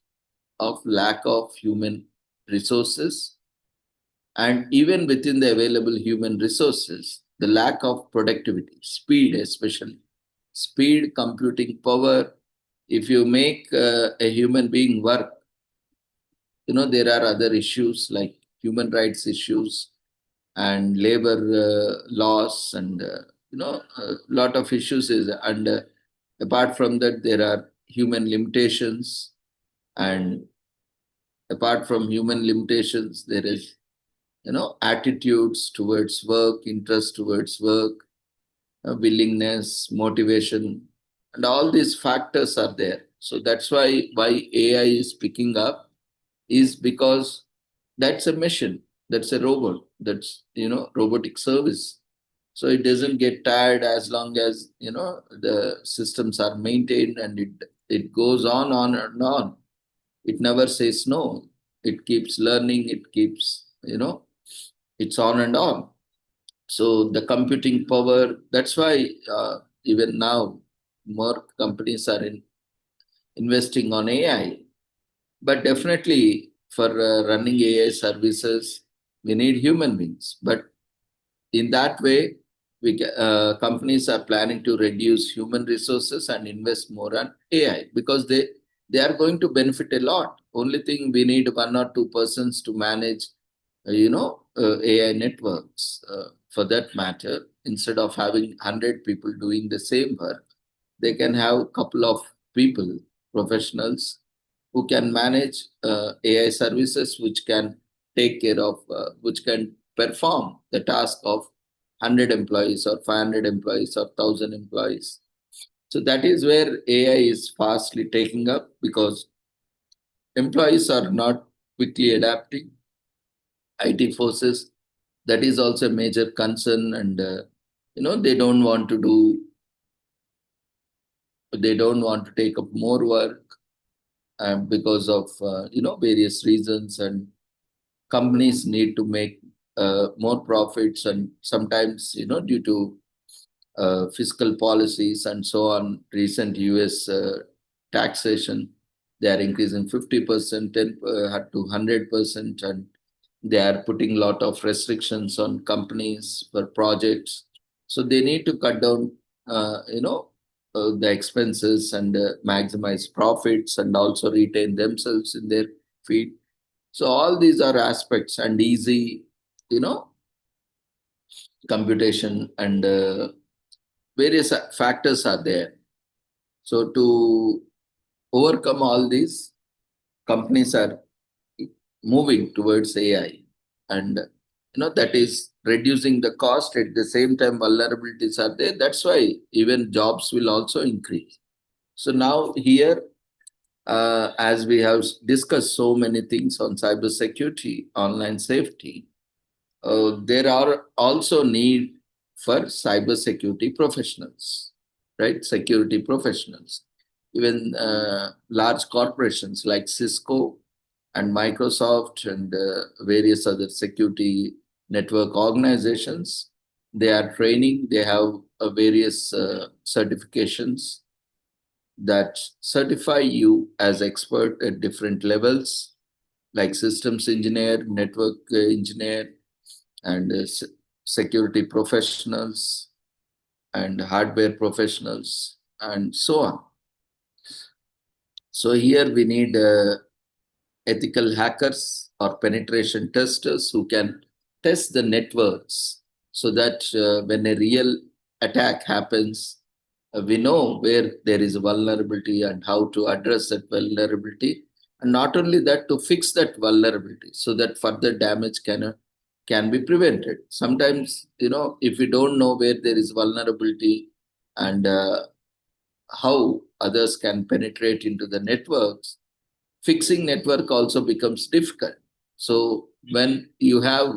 of lack of human resources. And even within the available human resources, the lack of productivity, speed especially. Speed, computing power. If you make a human being work, there are other issues like human rights issues and labor laws, and a lot of issues is, and apart from that, there are human limitations, and apart from human limitations, there is attitudes towards work, interest towards work, willingness, motivation, and all these factors are there. So that's why AI is picking up, is because that's a mission, that's a robot, that's robotic service. So it doesn't get tired as long as the systems are maintained, and it goes on and on. It never says no. It keeps learning, it keeps it's on and on. So the computing power, that's why even now more companies are investing on AI. But definitely for running AI services, we need human beings. But in that way, companies are planning to reduce human resources and invest more on AI, because they are going to benefit a lot. Only thing, we need 1 or 2 persons to manage AI networks. For that matter, instead of having 100 people doing the same work, they can have a couple of people, professionals, who can manage AI services, which can take care of, which can perform the task of 100 employees or 500 employees or 1,000 employees. So that is where AI is fastly taking up, because employees are not quickly adapting. IT forces, that is also a major concern, and they don't want to do, they don't want to take up more work because of various reasons, and companies need to make more profits, and sometimes due to fiscal policies and so on, recent US taxation, they are increasing 50%, to 100%, and they are putting a lot of restrictions on companies for projects. So they need to cut down, the expenses, and maximize profits, and also retain themselves in their feet. So all these are aspects, and easy, you know, computation, and various factors are there. So to overcome all these, companies are moving towards AI, and that is reducing the cost. At the same time, vulnerabilities are there. That's why even jobs will also increase. So now here, as we have discussed so many things on cybersecurity, online safety, there are also need for cybersecurity professionals, right? Security professionals. Even large corporations like Cisco and Microsoft and various other security network organizations, they are training, they have various certifications that certify you as expert at different levels, like systems engineer, network engineer, and security professionals and hardware professionals and so on. So here we need ethical hackers or penetration testers who can test the networks, so that when a real attack happens, we know where there is a vulnerability and how to address that vulnerability, and not only that, to fix that vulnerability so that further damage can be prevented. Sometimes, if we don't know where there is vulnerability and how others can penetrate into the networks, fixing network also becomes difficult. So when you have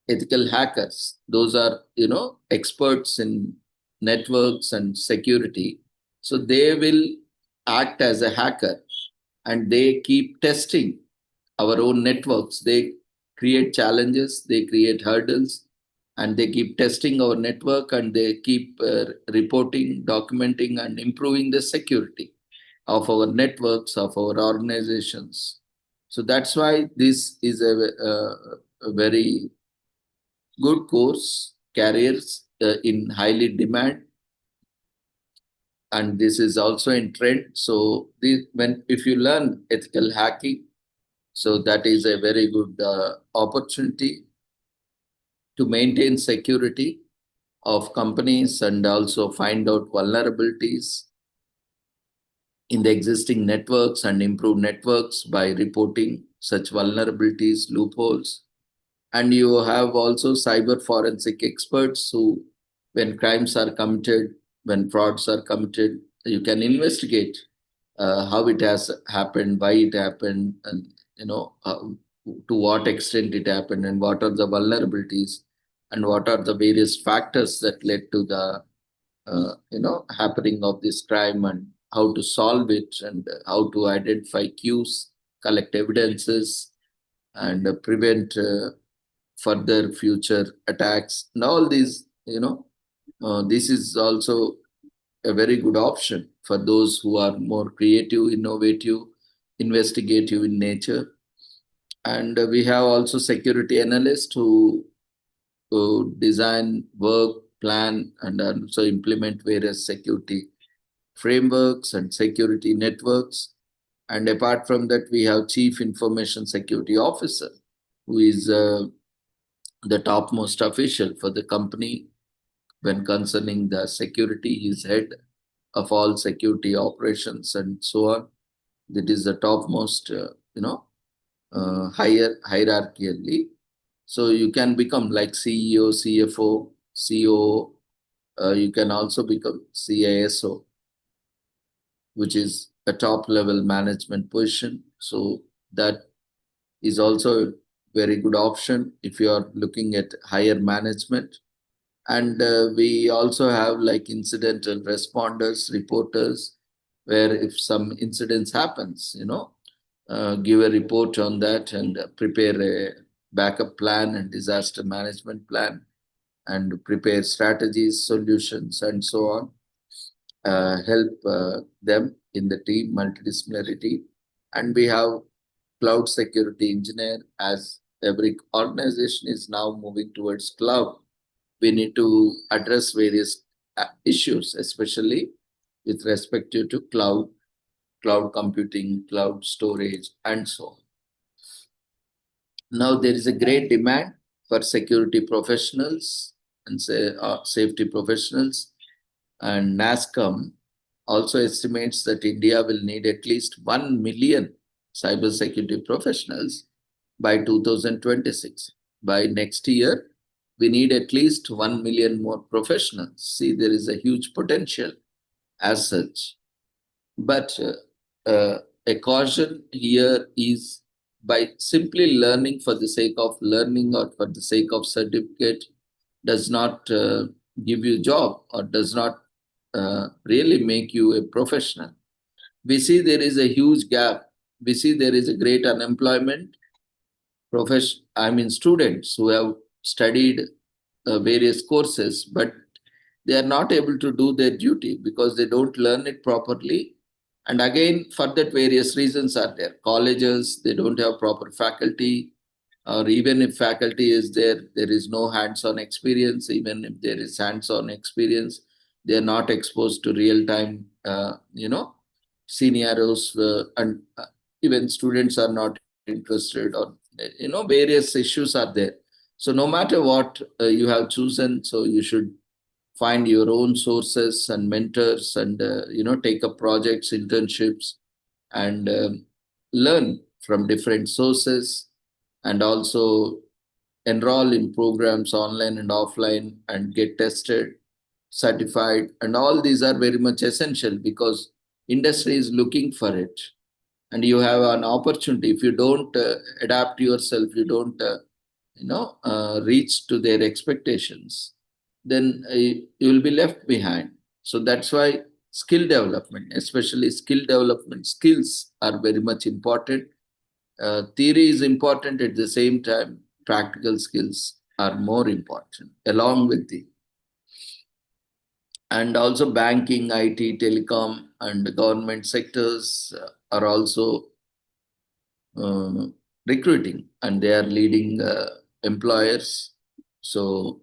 ethical hackers, those are experts in networks and security, so they will act as a hacker, and they keep testing our own networks. They create challenges, they create hurdles, and they keep testing our network, and they keep reporting, documenting, and improving the security of our networks, of our organizations. So that's why this is a very good course, careers in highly demand, and this is also in trend. So if you learn ethical hacking, so that is a very good opportunity to maintain security of companies and also find out vulnerabilities in the existing networks and improve networks by reporting such vulnerabilities, loopholes. And you have also cyber forensic experts who, when crimes are committed, when frauds are committed, you can investigate how it has happened, why it happened, and to what extent it happened, and what are the vulnerabilities, and what are the various factors that led to the happening of this crime, and how to solve it, and how to identify cues, collect evidences, and prevent further future attacks. And all these, this is also a very good option for those who are more creative, innovative, investigative in nature. And we have also security analysts who design, work, plan, and also implement various security frameworks and security networks. And apart from that, we have Chief Information Security Officer, who is the topmost official for the company when concerning the security. He is head of all security operations and so on. That is the topmost, higher hierarchically. So you can become like CEO, CFO, COO. You can also become CISO, which is a top level management position. So that is also a very good option if you are looking at higher management. And we also have like incidental responders, reporters, where if some incidents happens, give a report on that, and prepare a backup plan and disaster management plan, and prepare strategies, solutions, and so on. Help them in the team, multidisciplinary team. And we have cloud security engineer. As every organization is now moving towards cloud, we need to address various issues, especially with respect to cloud computing, cloud storage, and so on. Now there is a great demand for security professionals and safety professionals. And NASCOM also estimates that India will need at least 1 million cybersecurity professionals by 2026. By next year, we need at least 1 million more professionals. See, there is a huge potential as such. But a caution here is by simply learning for the sake of learning or for the sake of certificate does not give you job or does not really make you a professional. We see there is a huge gap. We see there is a great unemployment. Students who have studied various courses, but they are not able to do their duty because they don't learn it properly. And again, for that, various reasons are there. Colleges, they don't have proper faculty, or even if faculty is there, there is no hands-on experience. Even if there is hands-on experience, they are not exposed to real-time, scenarios, and even students are not interested, or various issues are there. So no matter what you have chosen, so you should find your own sources and mentors, and take up projects, internships, and learn from different sources, and also enroll in programs online and offline and get tested, certified, and all these are very much essential because industry is looking for it. And you have an opportunity. If you don't adapt yourself, you don't reach to their expectations, then you will be left behind. So that's why skill development, especially skill development, skills are very much important. Theory is important, at the same time practical skills are more important along with the, and also banking, IT, telecom, and government sectors are also recruiting, and they are leading employers. So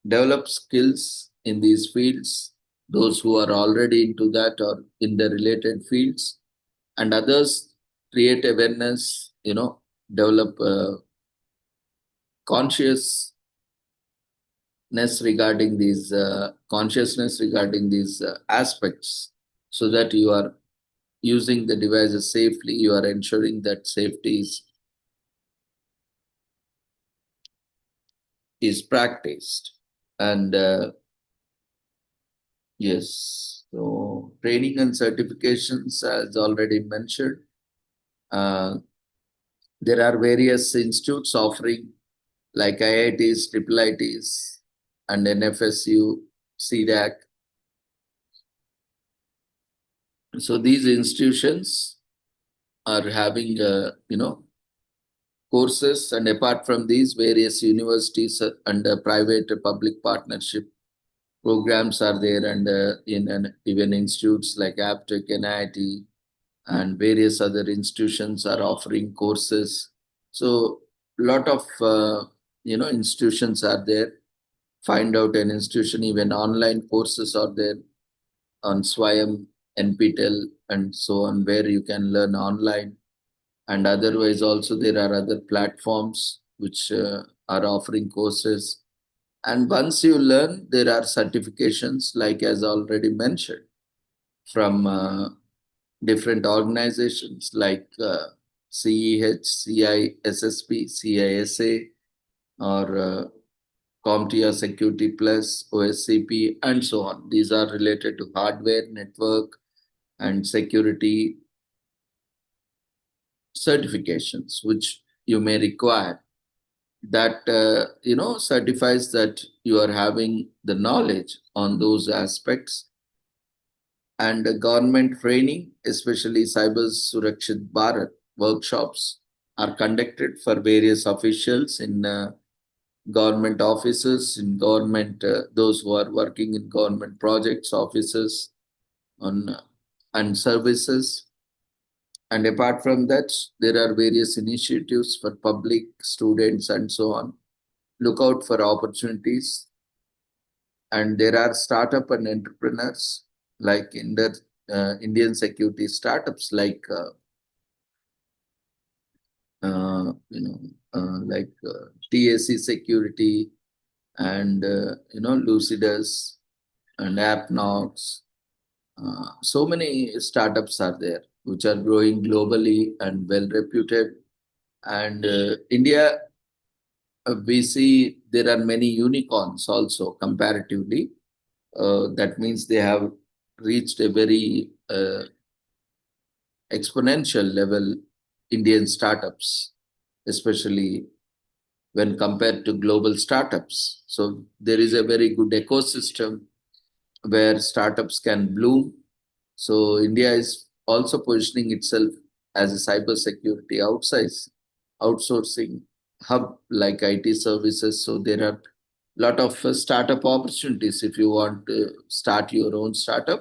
develop skills in these fields, those who are already into that or in the related fields, and others create awareness, develop consciousness regarding these aspects, so that you are using the devices safely, you are ensuring that safety is practiced. And yes, so training and certifications, as already mentioned, there are various institutes offering, like IITs, IIITs, and NFSU, CDAC. So these institutions are having, courses, and apart from these, various universities and private public partnership programs are there, and even institutes like Aptech, NIT, and various other institutions are offering courses. So lot of institutions are there. Find out an institution, even online courses are there on Swayam, NPTEL, and so on, where you can learn online. And otherwise also there are other platforms which are offering courses. And once you learn, there are certifications, like as already mentioned, from different organizations like CEH, CISSP, CISA, or CompTIA Security Plus, OSCP, and so on. These are related to hardware, network, and security certifications, which you may require. That certifies that you are having the knowledge on those aspects. And government training, especially Cyber Surakshit Bharat workshops, are conducted for various officials in government offices, in government, those who are working in government projects, offices, and services. And apart from that, there are various initiatives for public, students, and so on. Look out for opportunities. And there are startup and entrepreneurs, like in the Indian security startups like like TAC Security and, Lucidus and AppNox. So many startups are there which are growing globally and well reputed. And India, we see there are many unicorns also comparatively. That means they have reached a very exponential level, Indian startups, especially when compared to global startups. So there is a very good ecosystem where startups can bloom. So India is also positioning itself as a cybersecurity outsourcing hub like IT services. So there are a lot of startup opportunities if you want to start your own startup.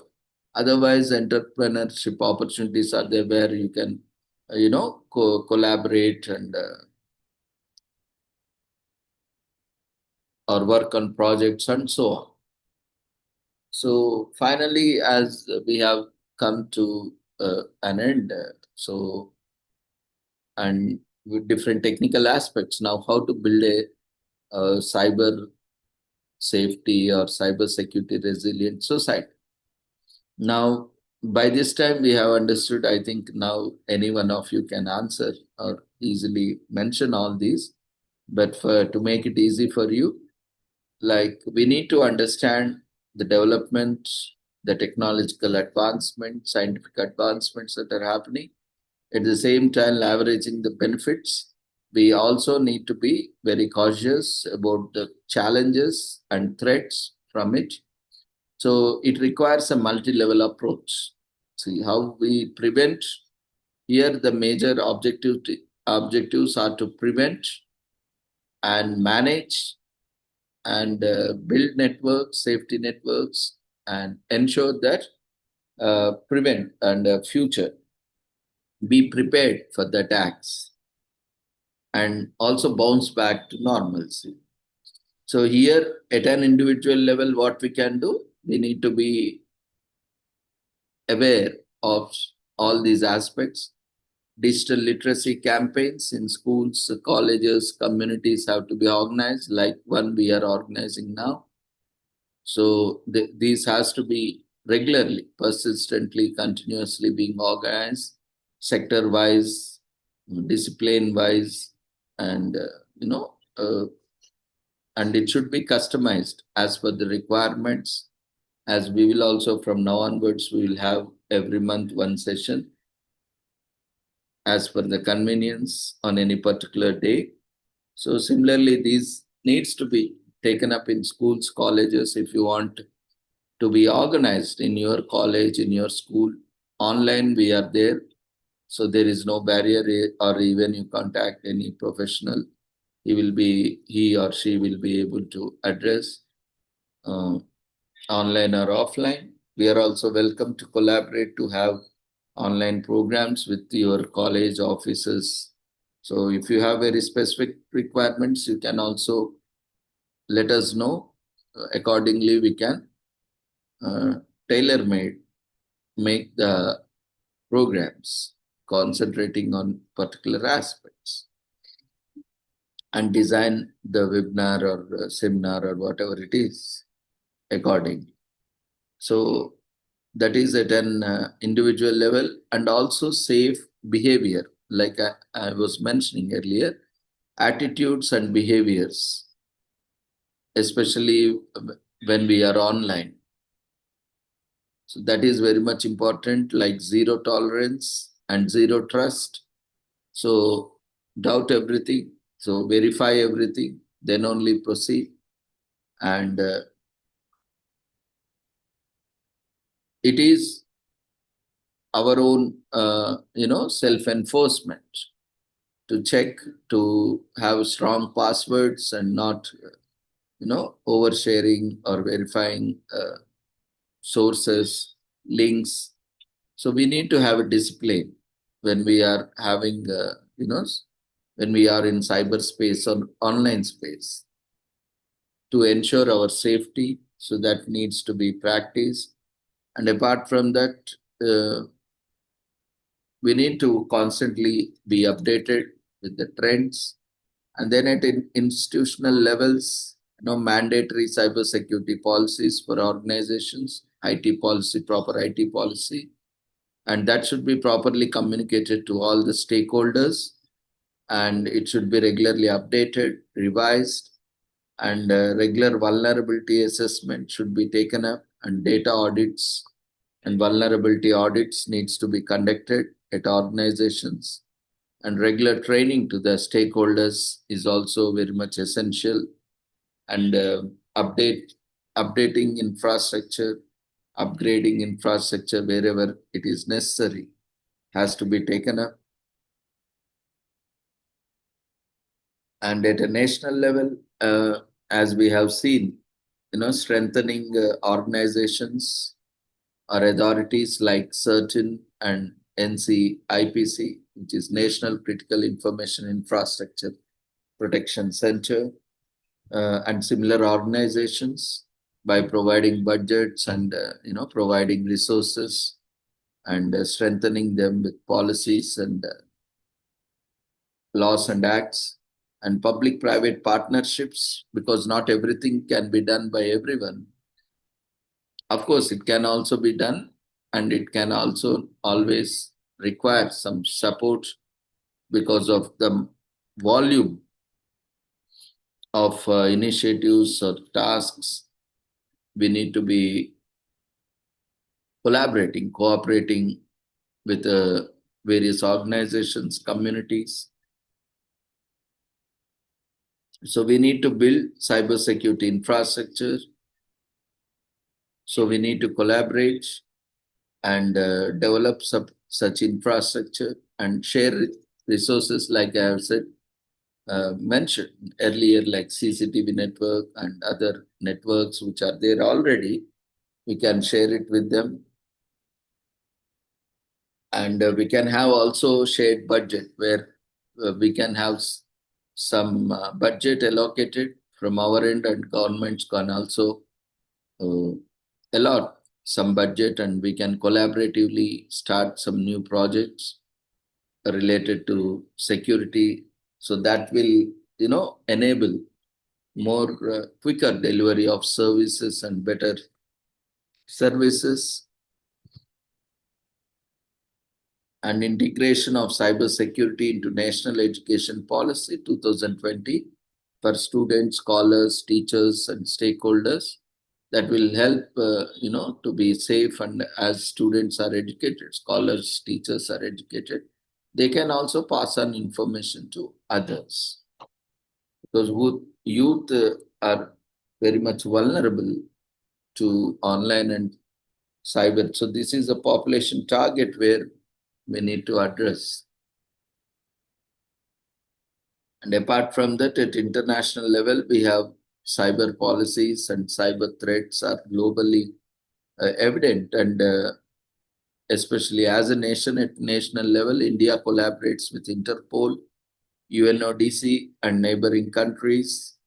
Otherwise, entrepreneurship opportunities are there where you can, collaborate and or work on projects and so on. So finally, as we have come to an end, and with different technical aspects now, how to build a cyber safety or cyber security resilient society. Now, by this time, we have understood. I think now any one of you can answer or easily mention all these. But to make it easy for you, like we need to understand the development, the technological advancement, scientific advancements that are happening. At the same time, leveraging the benefits. We also need to be very cautious about the challenges and threats from it. So it requires a multi-level approach. See how we prevent. Here, the major objectives are to prevent and manage and build networks, safety networks, and ensure that prevent and future be prepared for the attacks and also bounce back to normalcy. So here at an individual level, what we can do, we need to be aware of all these aspects. Digital literacy campaigns in schools, colleges, communities have to be organized like one we are organizing now. So these has to be regularly, persistently, continuously being organized, sector-wise, discipline-wise, and and it should be customized as per the requirements. As we will also from now onwards, we will have every month one session as per the convenience on any particular day. So similarly, these needs to be taken up in schools, colleges. If you want to be organized in your college, in your school, online we are there. So there is no barrier, or even you contact any professional, he or she will be able to address online or offline. We are also welcome to collaborate to have online programs with your college offices. So if you have very specific requirements, you can also let us know. Accordingly, we can tailor-made make the programs concentrating on particular aspects and design the webinar or seminar or whatever it is accordingly. So that is at an individual level, and also safe behavior, like I was mentioning earlier, attitudes and behaviors, especially when we are online. So that is very much important, like zero tolerance and zero trust. So doubt everything, so verify everything, then only proceed. And it is our own, self-enforcement to check, to have strong passwords and not, oversharing or verifying sources, links. So we need to have a discipline when we are having, when we are in cyberspace or online space to ensure our safety. So that needs to be practiced. And apart from that, we need to constantly be updated with the trends. And then at institutional levels, mandatory cybersecurity policies for organizations, IT policy, proper IT policy, and that should be properly communicated to all the stakeholders, and it should be regularly updated, revised, and regular vulnerability assessment should be taken up, and data audits and vulnerability audits needs to be conducted at organizations, and regular training to the stakeholders is also very much essential, and updating infrastructure, upgrading infrastructure wherever it is necessary has to be taken up. And at a national level, as we have seen, strengthening organizations or authorities like CERT-In and NCIPC, which is National Critical Information Infrastructure Protection Center, and similar organizations by providing budgets and providing resources and strengthening them with policies and laws and acts, and public-private partnerships, because not everything can be done by everyone. Of course, it can also be done, and it can also always require some support because of the volume of initiatives or tasks. We need to be collaborating, cooperating with various organizations, communities. So we need to build cybersecurity infrastructure. So we need to collaborate and develop such infrastructure and share resources, like I have said, mentioned earlier, like CCTV network and other networks which are there already. We can share it with them. And we can have also shared budget where we can have some budget allocated from our end, and governments can also allot some budget, and we can collaboratively start some new projects related to security. So that will, enable more quicker delivery of services and better services, and integration of cybersecurity into National Education Policy 2020 for students, scholars, teachers, and stakeholders. That will help, to be safe. And as students are educated, scholars, teachers are educated, they can also pass on information to others. Because youth are very much vulnerable to online and cyber. So this is a population target where we need to address. And apart from that, at international level, we have cyber policies, and cyber threats are globally evident. And especially as a nation, at national level, India collaborates with Interpol, UNODC, and neighboring countries.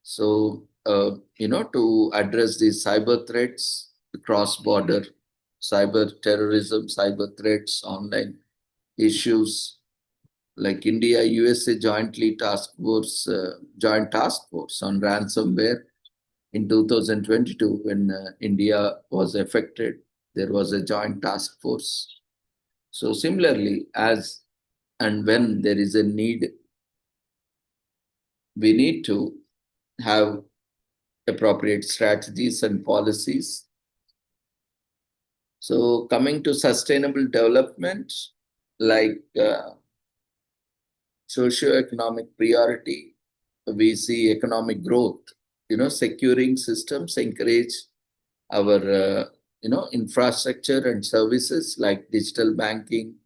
So, to address these cyber threats, cross-border cyber terrorism, cyber threats, online issues, like India, USA joint task force on ransomware in 2022, when India was affected, there was a joint task force. So similarly, as and when there is a need, we need to have appropriate strategies and policies. So coming to sustainable development, like socio-economic priority, we see economic growth, securing systems encourage our, infrastructure and services like digital banking,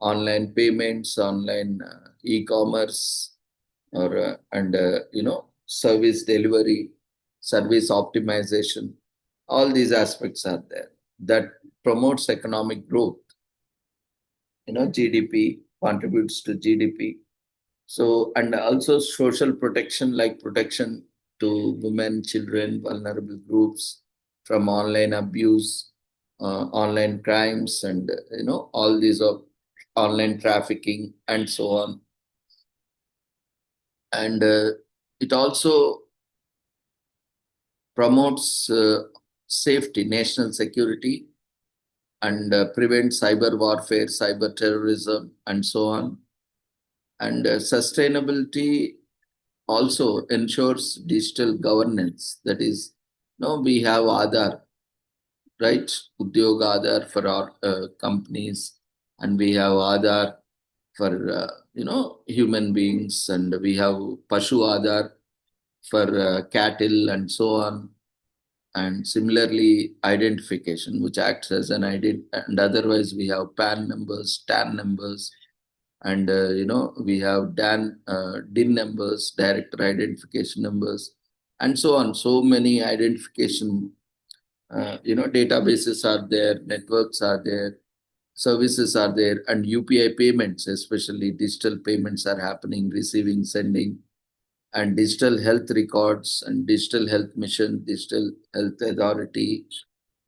online payments, online e-commerce, or service delivery, service optimization. All these aspects are there that promotes economic growth. GDP contributes to GDP. So, and also social protection, like protection to women, children, vulnerable groups from online abuse, online crimes, and all these of online trafficking and so on. And it also promotes safety, national security, and prevents cyber warfare, cyber terrorism, and so on. And sustainability also ensures digital governance. That is, we have Aadhaar, right? Udyog Aadhaar for our companies, and we have Aadhaar for human beings, and we have Pashu Aadhaar for cattle and so on. And similarly, identification, which acts as an ID, and otherwise we have PAN numbers, TAN numbers, and we have DIN numbers, director identification numbers, and so on. So many identification databases are there, networks are there, services are there, and UPI payments, especially digital payments, are happening, receiving, sending, and digital health records, and digital health mission, digital health authority,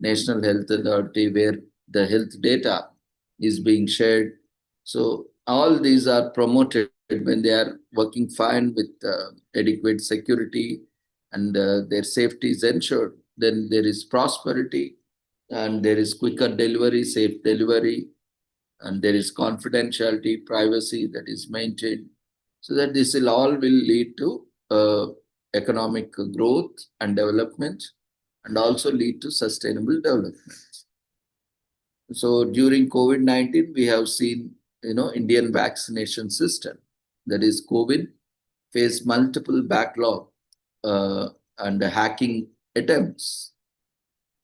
national health authority, where the health data is being shared. So all these are promoted when they are working fine with adequate security, and their safety is ensured. Then there is prosperity, and there is quicker delivery, safe delivery, and there is confidentiality, privacy that is maintained. So that this will all will lead to economic growth and development, and also lead to sustainable development. So during COVID-19, we have seen, Indian vaccination system, that is COVID, faced multiple backlog and hacking attempts.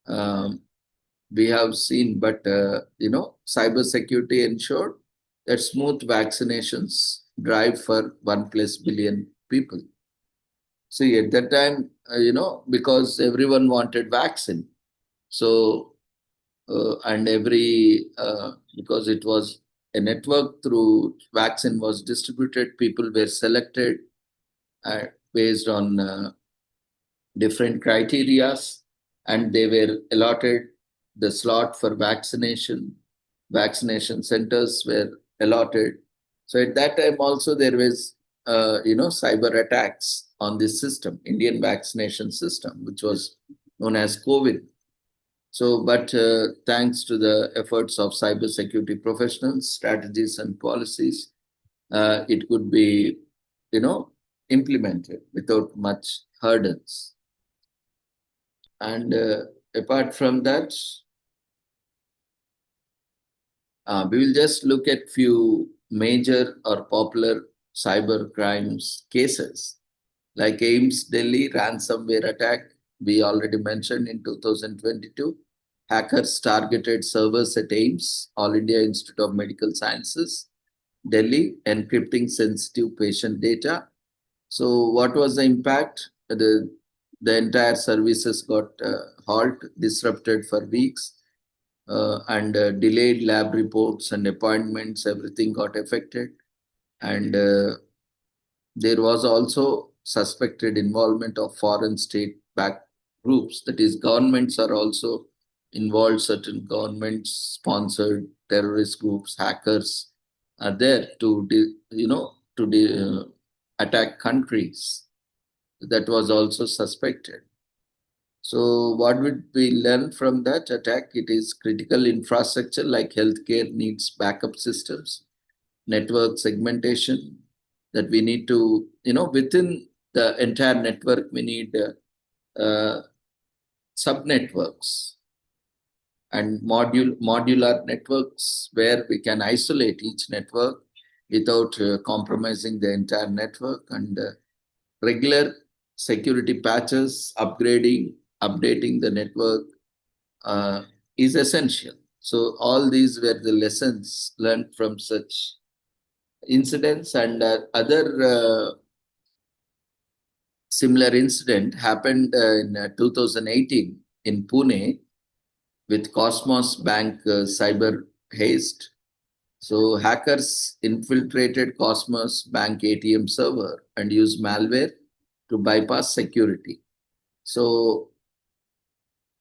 We have seen, but cybersecurity ensured that smooth vaccinations drive for 1+ billion people. See, at that time, because everyone wanted vaccine, so and because it was a network through vaccine was distributed, people were selected based on different criterias, and they were allotted the slot for vaccination. Vaccination centers were allotted. So at that time also there was, cyber attacks on this system, Indian vaccination system, which was known as COVID. So, but thanks to the efforts of cybersecurity professionals, strategies, and policies, it could be, implemented without much hurdles. And apart from that, we will just look at few major or popular cyber crimes cases, like AIIMS Delhi ransomware attack. We already mentioned in 2022. Hackers targeted servers at AIIMS, All India Institute of Medical Sciences, Delhi, encrypting sensitive patient data. So what was the impact? The entire services got halt, disrupted for weeks, and delayed lab reports and appointments, everything got affected. And there was also suspected involvement of foreign state-backed groups. That is, governments are also involved. Certain government-sponsored terrorist groups, hackers are there to, attack countries. That was also suspected. So what would we learn from that attack? It is critical infrastructure like healthcare needs backup systems, network segmentation, that we need to, within the entire network, we need sub-networks and modular networks where we can isolate each network without compromising the entire network, and regular security patches, updating the network is essential. So all these were the lessons learned from such incidents. And other similar incident happened in 2018 in Pune with Cosmos Bank cyber haste. So hackers infiltrated Cosmos Bank ATM server and used malware to bypass security. So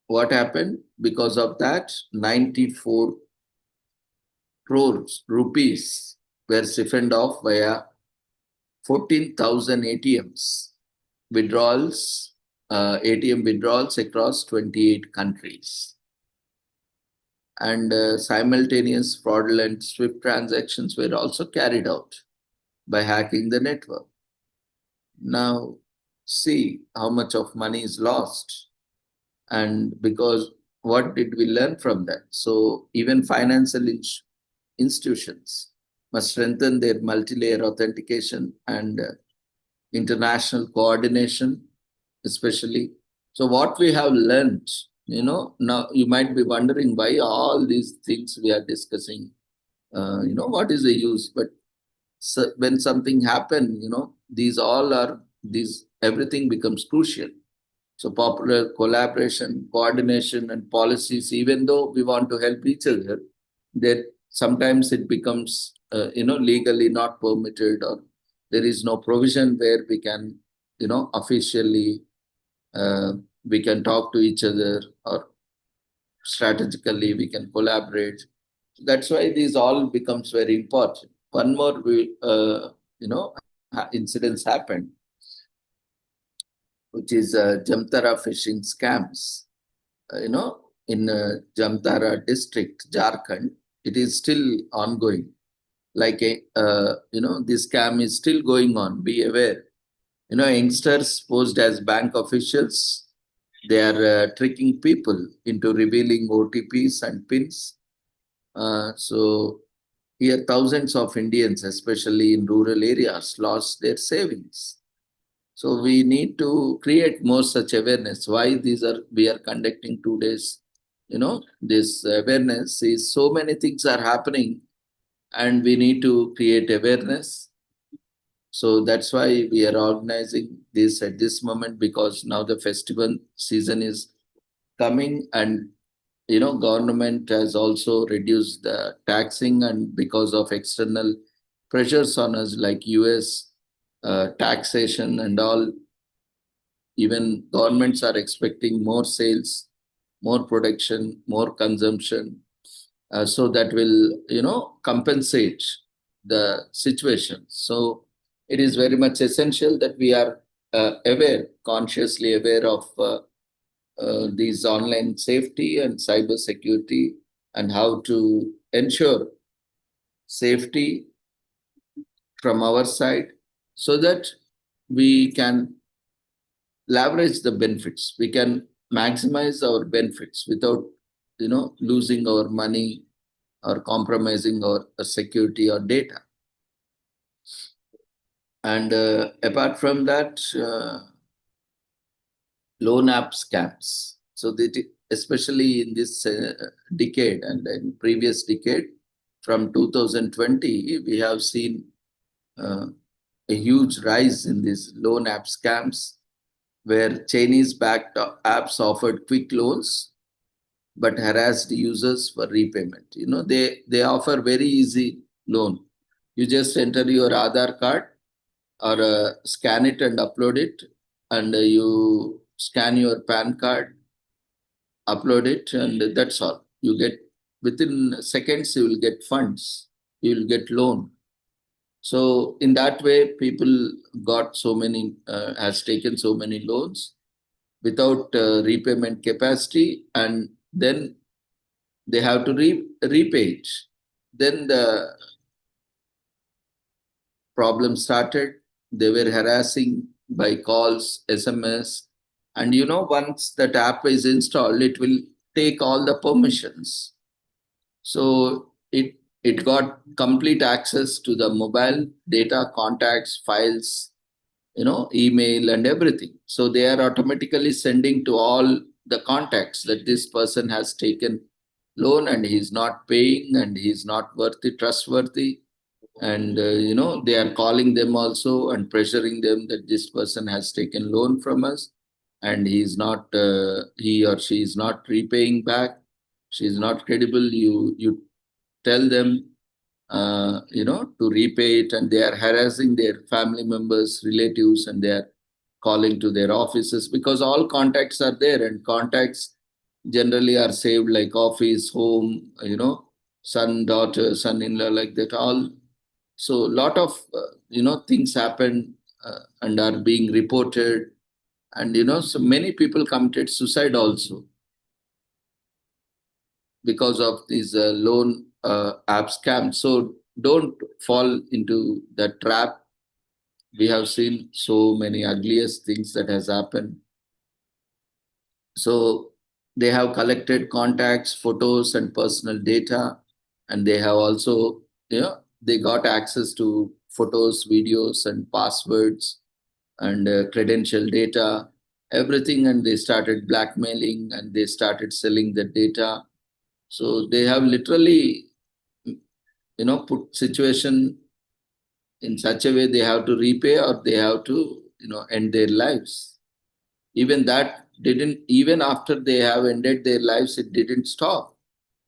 what happened? Because of that, 94 crores rupees were siphoned off via 14,000 ATMs withdrawals, ATM withdrawals across 28 countries. And simultaneous fraudulent SWIFT transactions were also carried out by hacking the network. Now, see how much of money is lost. And because what did we learn from that? So even financial institutions must strengthen their multi-layer authentication and international coordination, especially. So what we have learned, now you might be wondering why all these things we are discussing, what is the use? But so when something happen, everything becomes crucial. So popular collaboration, coordination, and policies, even though we want to help each other, that sometimes it becomes, legally not permitted, or there is no provision where we can, officially, we can talk to each other, or strategically we can collaborate. That's why these all becomes very important. One more, incidents happened, which is Jamtara phishing scams. In Jamtara district, Jharkhand, it is still ongoing. This scam is still going on. Be aware. Youngsters posed as bank officials. They are tricking people into revealing OTPs and PINs. So here, thousands of Indians, especially in rural areas, lost their savings. So we need to create more such awareness. Why we are conducting 2 days, this awareness is so many things are happening and we need to create awareness. So that's why we are organizing this at this moment, because now the festival season is coming, and government has also reduced the taxing, and because of external pressures on us like US taxation and all, even governments are expecting more sales, more production, more consumption. So that will, compensate the situation. So it is very much essential that we are consciously aware of these online safety and cyber security, and how to ensure safety from our side, so that we can leverage the benefits. We can maximize our benefits without, losing our money or compromising our security or data. And apart from that, loan app scams. So especially in this decade and in previous decade, from 2020, we have seen a huge rise in these loan app scams, where Chinese-backed apps offered quick loans but harassed users for repayment. They offer very easy loan. You just enter your Aadhaar card, or scan it and upload it, and you scan your PAN card, upload it, and that's all. You get, within seconds, you will get funds, you will get loan. So in that way, people got has taken so many loans without repayment capacity, and then they have to repay it. Then the problem started. They were harassing by calls, SMS, and once that app is installed, it will take all the permissions. So it got complete access to the mobile data, contacts, files, email and everything. So they are automatically sending to all the contacts that this person has taken loan and he's not paying and he's not trustworthy. And, they are calling them also and pressuring them that this person has taken loan from us and he or she is not repaying back. She is not credible. You tell them, to repay it, and they are harassing their family members, relatives, and they are calling to their offices, because all contacts are there, and contacts generally are saved like office, home, son, daughter, son-in-law, like that. All So lot of things happen and are being reported, and so many people committed suicide also because of these loan app scams. So don't fall into that trap. We have seen so many ugliest things that has happened. So they have collected contacts, photos, and personal data, and they have also, they got access to photos, videos, and passwords and credential data, everything, and they started blackmailing and they started selling the data. So they have literally, put situation in such a way they have to repay or they have to, end their lives. Even that didn't, even after they have ended their lives, it didn't stop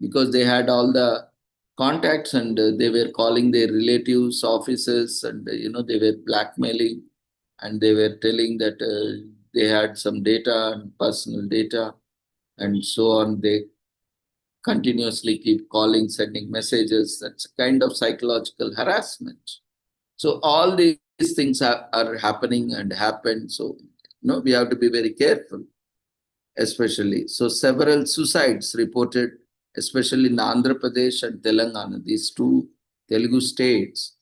because they had all the contacts and they were calling their relatives, offices, and they were blackmailing and they were telling that they had some data and personal data and so on. They continuously keep calling, sending messages. That's a kind of psychological harassment. So all these things are happening and happened. So we have to be very careful, especially. So several suicides reported, especially in Andhra Pradesh and Telangana, these two Telugu states,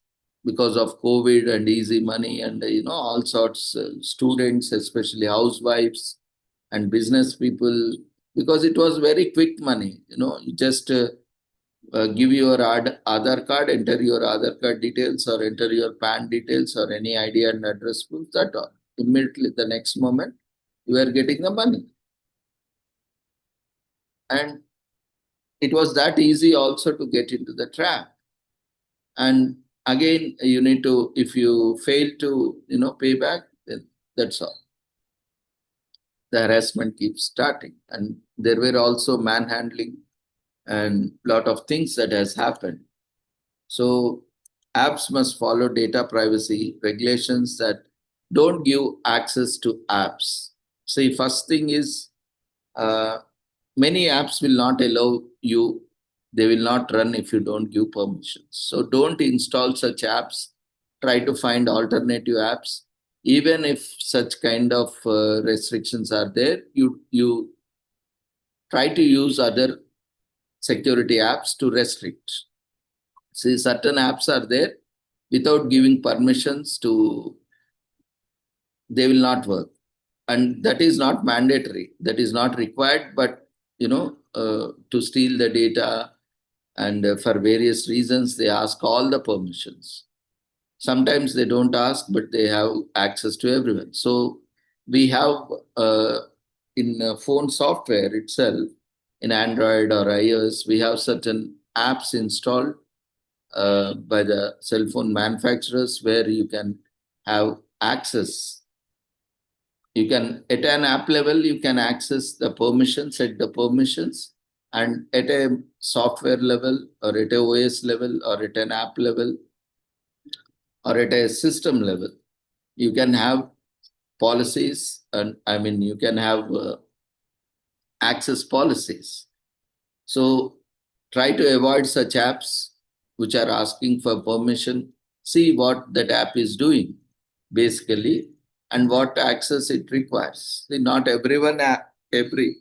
because of COVID and easy money and all sorts students, especially housewives and business people, because it was very quick money. You just give your Aadhaar card, enter your Aadhaar card details, or enter your PAN details, or any ID and address proof. That immediately the next moment you are getting the money. And it was that easy also to get into the trap. And again, you need to, if you fail to, pay back, then that's all. The harassment keeps starting. And there were also manhandling and lot of things that has happened. So apps must follow data privacy regulations that don't give access to apps. See, first thing is uh, many apps will not allow you, they will not run if you don't give permissions. So don't install such apps. Try to find alternative apps. Even if such kind of restrictions are there, you try to use other security apps to restrict. See, certain apps are there without giving permissions to, they will not work. And that is not mandatory. That is not required, but to steal the data and for various reasons, they ask all the permissions. Sometimes they don't ask, but they have access to everyone. So we have in phone software itself, in Android or iOS, we have certain apps installed by the cell phone manufacturers where you can have access. You can, at an app level, you can access the permissions, set the permissions, and at a software level or at a OS level or at an app level or at a system level, you can have policies, and I mean, you can have access policies. So try to avoid such apps which are asking for permission. See what that app is doing, basically, and what access it requires. See, not every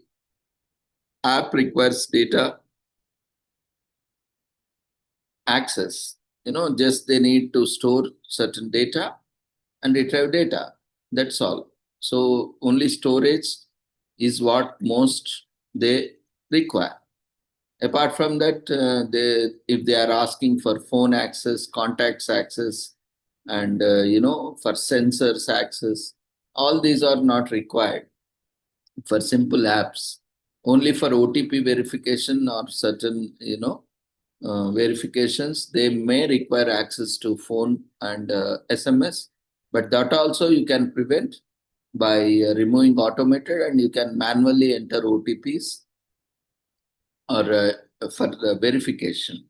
app requires data access. Just they need to store certain data and retrieve data. That's all. So only storage is what most they require. Apart from that, if they are asking for phone access, contacts access, and for sensors access, all these are not required for simple apps. Only for OTP verification or certain verifications, they may require access to phone and SMS, but that also you can prevent by removing automated, and you can manually enter OTPs or for the verification.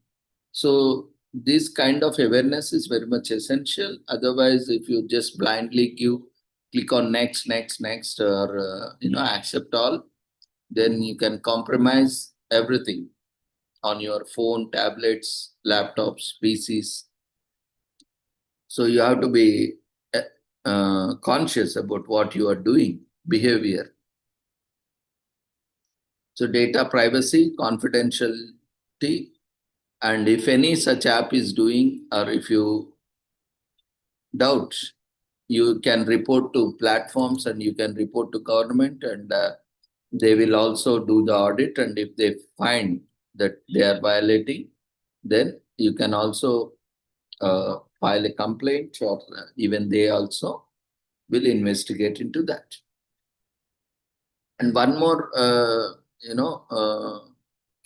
So this kind of awareness is very much essential. Otherwise, if you just blindly click on next, next, next, or accept all, then you can compromise everything on your phone, tablets, laptops, PCs. So you have to be conscious about what you are doing, behavior. So data privacy, confidentiality, and if any such app is doing, or if you doubt, you can report to platforms and you can report to government, and they will also do the audit. And if they find that they are violating, then you can also file a complaint, or even they also will investigate into that. And one more,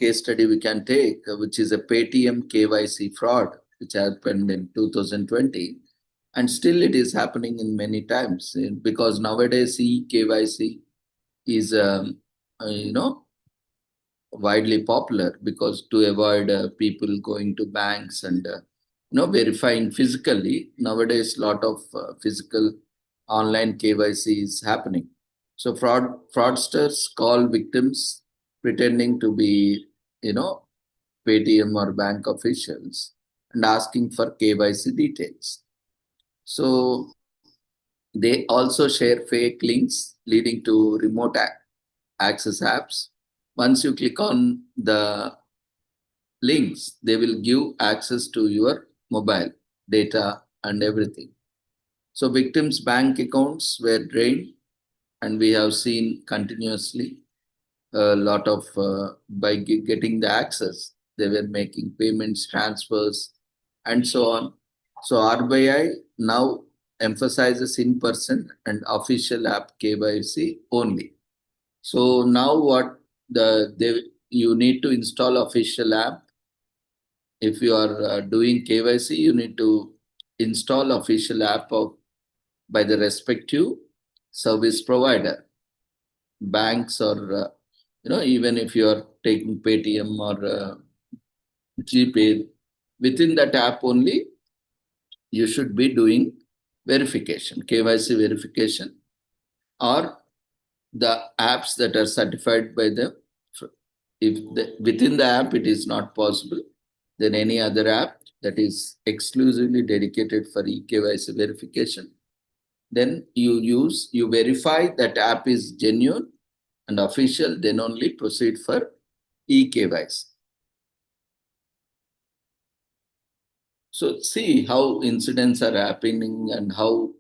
case study we can take, which is a Paytm KYC fraud, which happened in 2020. And still it is happening in many times, because nowadays eKYC is, widely popular, because to avoid people going to banks and verifying physically. Nowadays lot of physical online KYC is happening. So fraudsters call victims pretending to be Paytm or bank officials and asking for KYC details. So they also share fake links leading to remote access apps. Once you click on the links, they will give access to your mobile data and everything. So victims' bank accounts were drained, and we have seen continuously a lot of by getting the access, they were making payments, transfers, and so on. So RBI now emphasizes in-person and official app KYC only. So now what you need to install official app. If you are doing KYC, you need to install official app by the respective service provider, banks, or even if you are taking Paytm or GPay, within that app only you should be doing verification, KYC verification, or the apps that are certified by them. If within the app it is not possible, then any other app that is exclusively dedicated for eKYC verification, then you verify that app is genuine and official, then only proceed for eKYC. So see how incidents are happening and how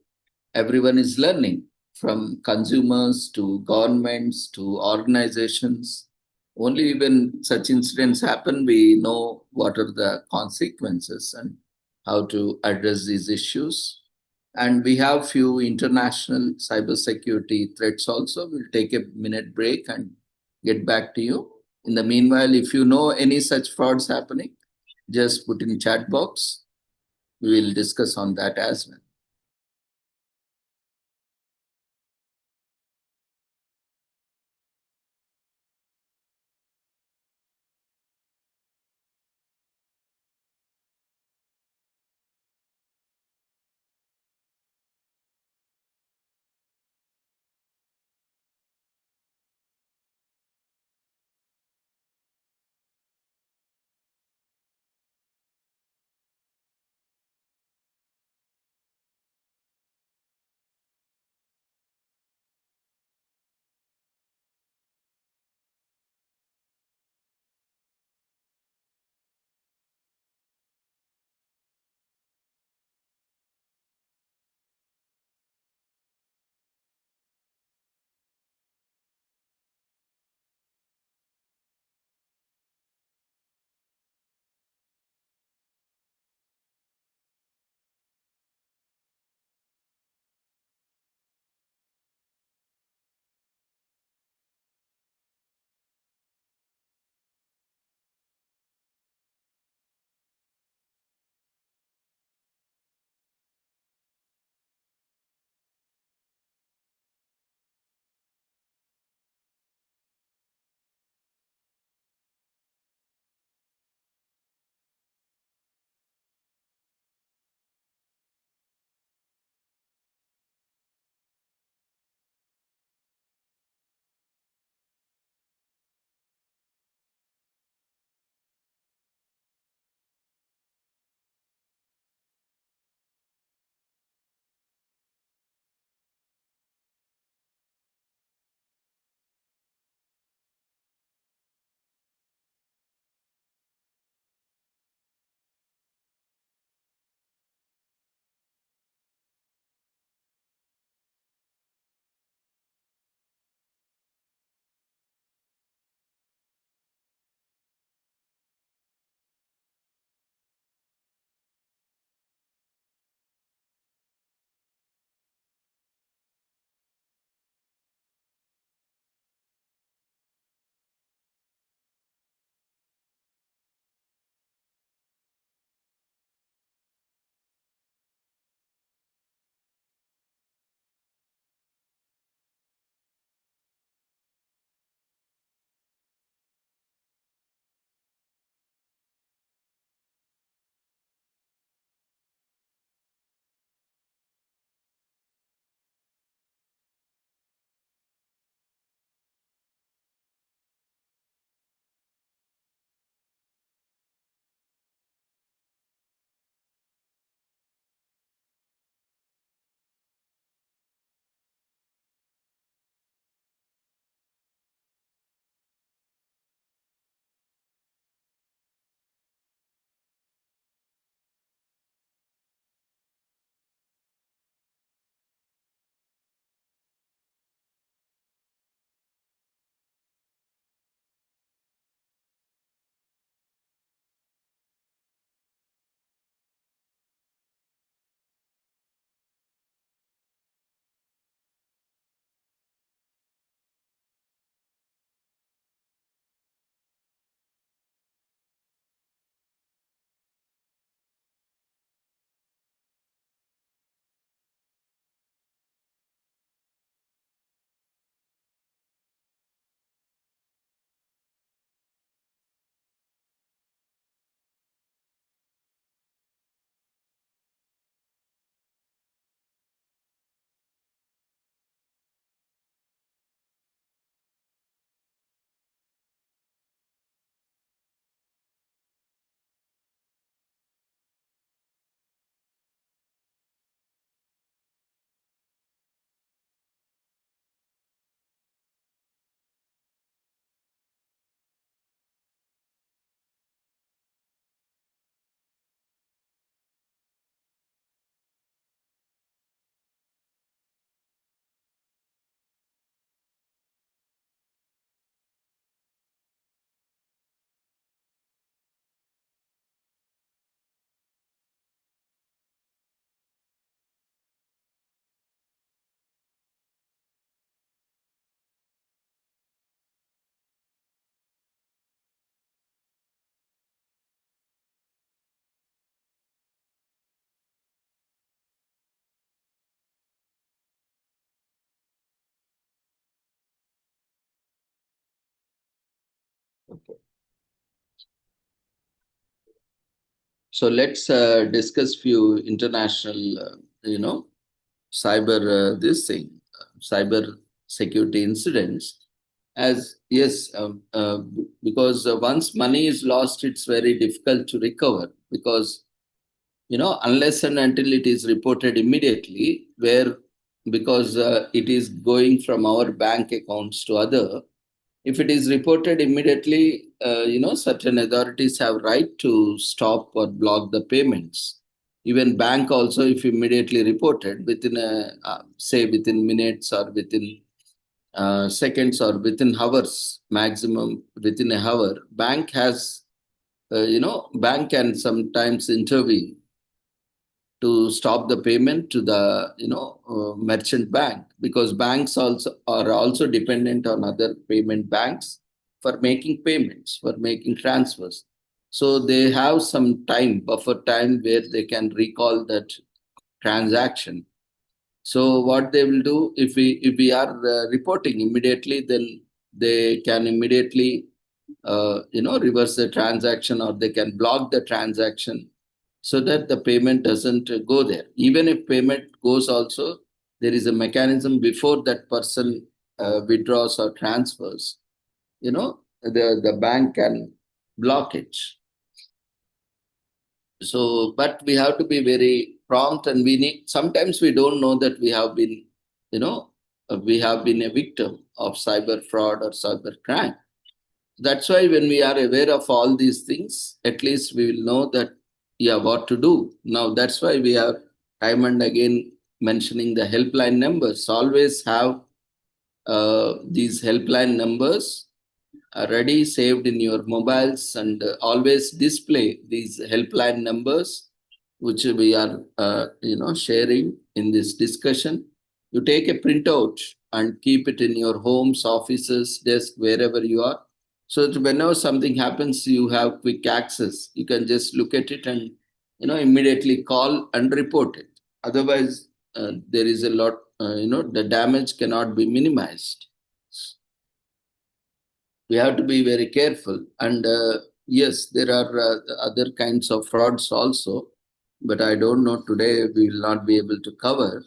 everyone is learning, from consumers to governments to organizations. Only when such incidents happen, we know what are the consequences and how to address these issues. And we have few international cybersecurity threats also. We'll take a minute break and get back to you. In the meanwhile, if you know any such frauds happening, just put in chat box. We will discuss on that as well. So let's discuss few international, cyber security incidents. As yes, because once money is lost, it's very difficult to recover because unless and until it is reported immediately, where because it is going from our bank accounts to other. If it is reported immediately, certain authorities have right to stop or block the payments. Even bank also, if immediately reported within say within minutes or within seconds or within hours, maximum within a hour, bank has, bank can sometimes intervene to stop the payment to the merchant bank, because banks also are also dependent on other payment banks for making payments, for making transfers. So they have some time, buffer time, where they can recall that transaction. So what they will do, if we are reporting immediately, then they can immediately reverse the transaction, or they can block the transaction so that the payment doesn't go there. Even if payment goes also, there is a mechanism before that person withdraws or transfers. The bank can block it. So, but we have to be very prompt, and we need, sometimes we don't know that we have been, we have been a victim of cyber fraud or cyber crime. That's why when we are aware of all these things, at least we will know that, yeah, what to do. Now, that's why we are time and again mentioning the helpline numbers. Always have these helpline numbers ready, saved in your mobiles, and always display these helpline numbers, which we are, sharing in this discussion. You take a printout and keep it in your homes, offices, desk, wherever you are. So that whenever something happens, you have quick access. You can just look at it and, immediately call and report it. Otherwise, there is a lot, the damage cannot be minimized. We have to be very careful. And yes, there are other kinds of frauds also, but I don't know, today we will not be able to cover.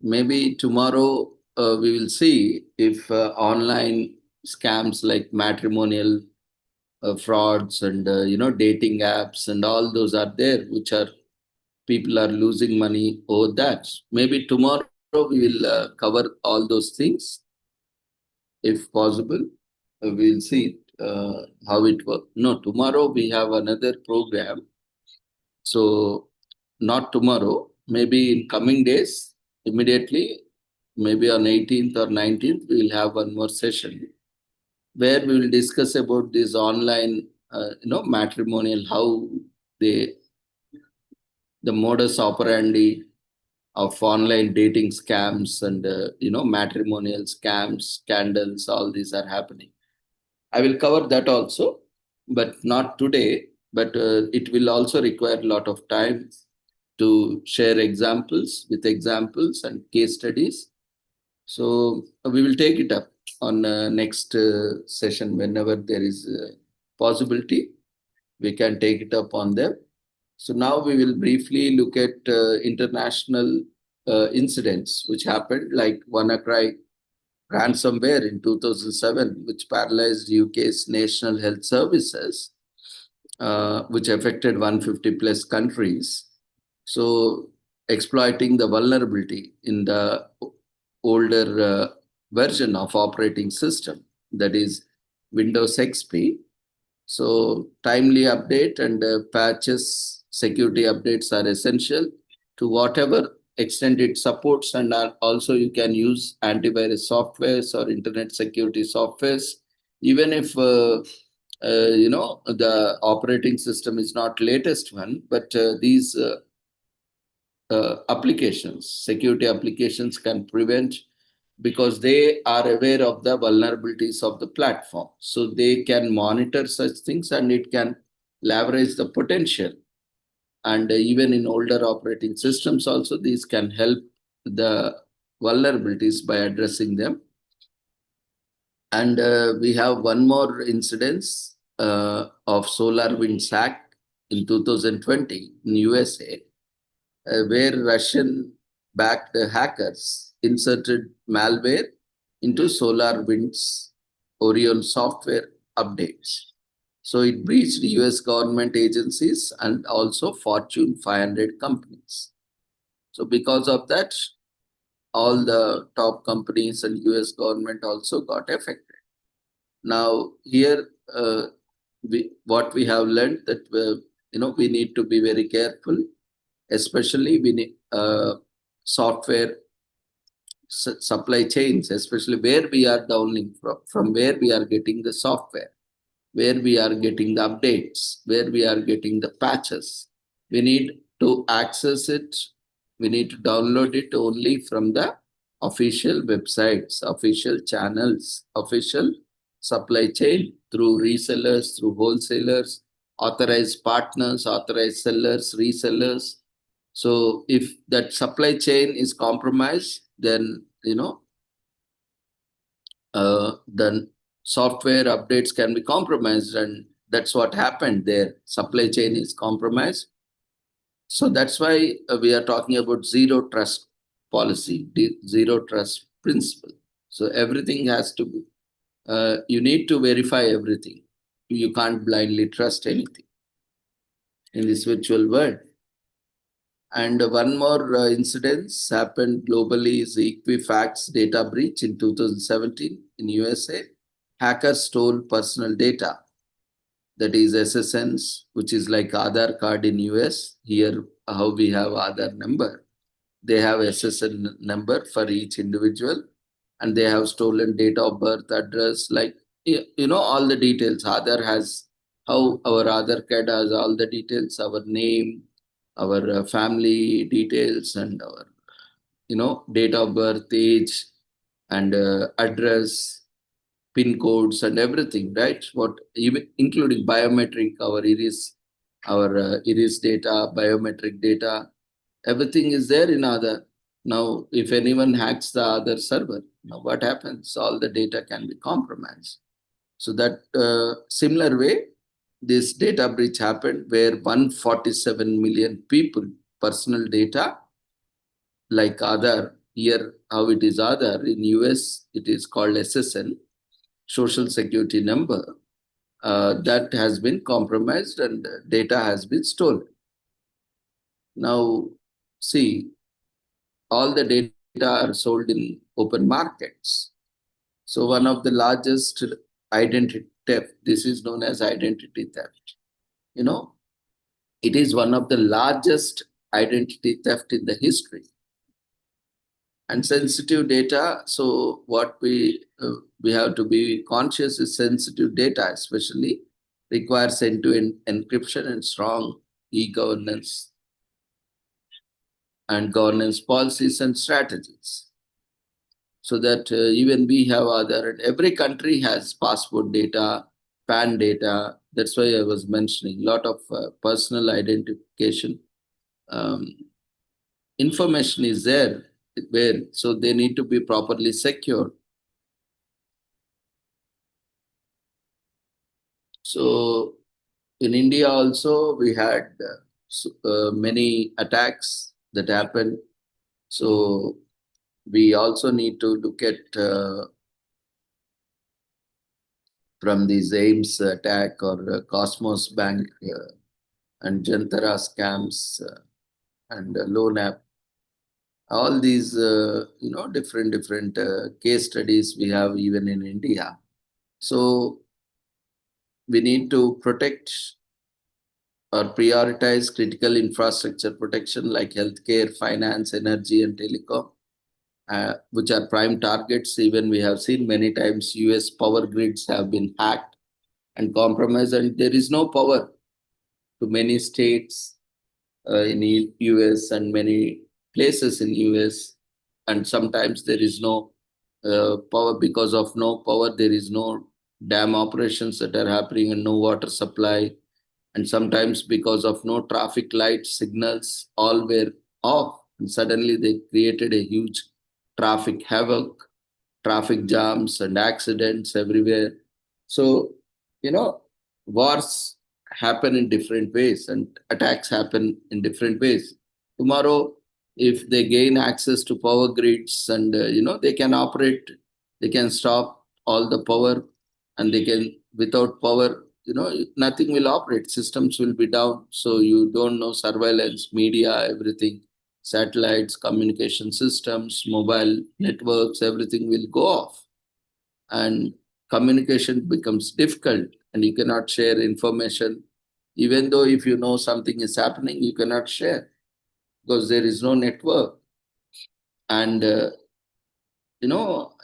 Maybe tomorrow we will see if online scams like matrimonial frauds and dating apps and all those are there, which are, people are losing money over that. Maybe tomorrow we will cover all those things if possible. We'll see how it works. No, tomorrow we have another program. So not tomorrow, maybe in coming days, immediately, maybe on 18th or 19th, we will have one more session where we will discuss about this online, matrimonial, how they, the modus operandi of online dating scams and, matrimonial scams, scandals, all these are happening. I will cover that also, but not today. But it will also require a lot of time to share examples with examples and case studies. So we will take it up on next session whenever there is a possibility. We can take it up on them. So now we will briefly look at international incidents which happened, like WannaCry ransomware in 2007, which paralyzed UK's National Health Services, which affected 150 plus countries. So, exploiting the vulnerability in the older version of operating system, that is Windows XP. So, timely update and patches, security updates are essential to whatever extent it supports, and also you can use antivirus softwares or internet security softwares, even if the operating system is not latest one, but these applications, security applications, can prevent, because they are aware of the vulnerabilities of the platform, so they can monitor such things and it can leverage the potential. And even in older operating systems also, these can help the vulnerabilities by addressing them. And we have one more incidence of SolarWinds hack in 2020 in USA, where Russian-backed hackers inserted malware into SolarWinds Orion software updates. So it breached US government agencies and also Fortune 500 companies. So because of that, all the top companies and US government also got affected. Now here, what we have learned that we need to be very careful, especially we need software supply chains, especially where we are downloading from where we are getting the software, where we are getting the updates, where we are getting the patches. We need to access it. We need to download it only from the official websites, official channels, official supply chain through resellers, through wholesalers, authorized partners, authorized sellers, resellers. So if that supply chain is compromised, then then software updates can be compromised, and that's what happened there. Supply chain is compromised. So that's why we are talking about zero trust policy, zero trust principle. So everything has to be, you need to verify everything. You can't blindly trust anything in this virtual world. And one more incident happened globally is the Equifax data breach in 2017 in USA. Hackers stole personal data, that is SSNs, which is like Aadhaar card in US. Here, how we have Aadhaar number, they have SSN number for each individual, and they have stolen date of birth, address, like all the details. Aadhaar has how our Aadhaar card has all the details, our name, our family details, and our date of birth, age, and address, pin codes, and everything, right? What even including biometric, our iris data, biometric data, everything is there in Aadhaar. Now, if anyone hacks the Aadhaar server, now what happens? All the data can be compromised. So that similar way, this data breach happened where 147 million people personal data like Aadhaar. Here how it is Aadhaar, in US it is called SSN, social security number, that has been compromised and data has been stolen. Now see, all the data are sold in open markets. So one of the largest identity theft, this is known as identity theft. It is one of the largest identity theft in the history. And sensitive data, so what we have to be conscious is sensitive data, especially requires end-to-end encryption and strong e-governance and governance policies and strategies. So that even we have Aadhaar, and every country has passport data, PAN data. That's why I was mentioning a lot of personal identification information is there, where so they need to be properly secured. So in India also we had many attacks that happened. So we also need to look at from these AIMS attack or Cosmos Bank and Jantara scams and Loan App. All these different case studies we have even in India. So we need to protect or prioritize critical infrastructure protection like healthcare, finance, energy, and telecom, which are prime targets. Even we have seen many times US power grids have been hacked and compromised, and there is no power to many states in US and many places in US. And sometimes there is no power. Because of no power, there is no dam operations that are happening and no water supply. And sometimes because of no traffic light signals, all were off, and suddenly they created a huge traffic havoc, traffic jams and accidents everywhere. So wars happen in different ways and attacks happen in different ways. Tomorrow, if they gain access to power grids and they can operate, they can stop all the power, and they can, without power, nothing will operate, systems will be down. So you don't know, surveillance, media, everything, satellites, communication systems, mobile networks, everything will go off, and communication becomes difficult, and you cannot share information. Even though if you know something is happening, you cannot share because there is no network. And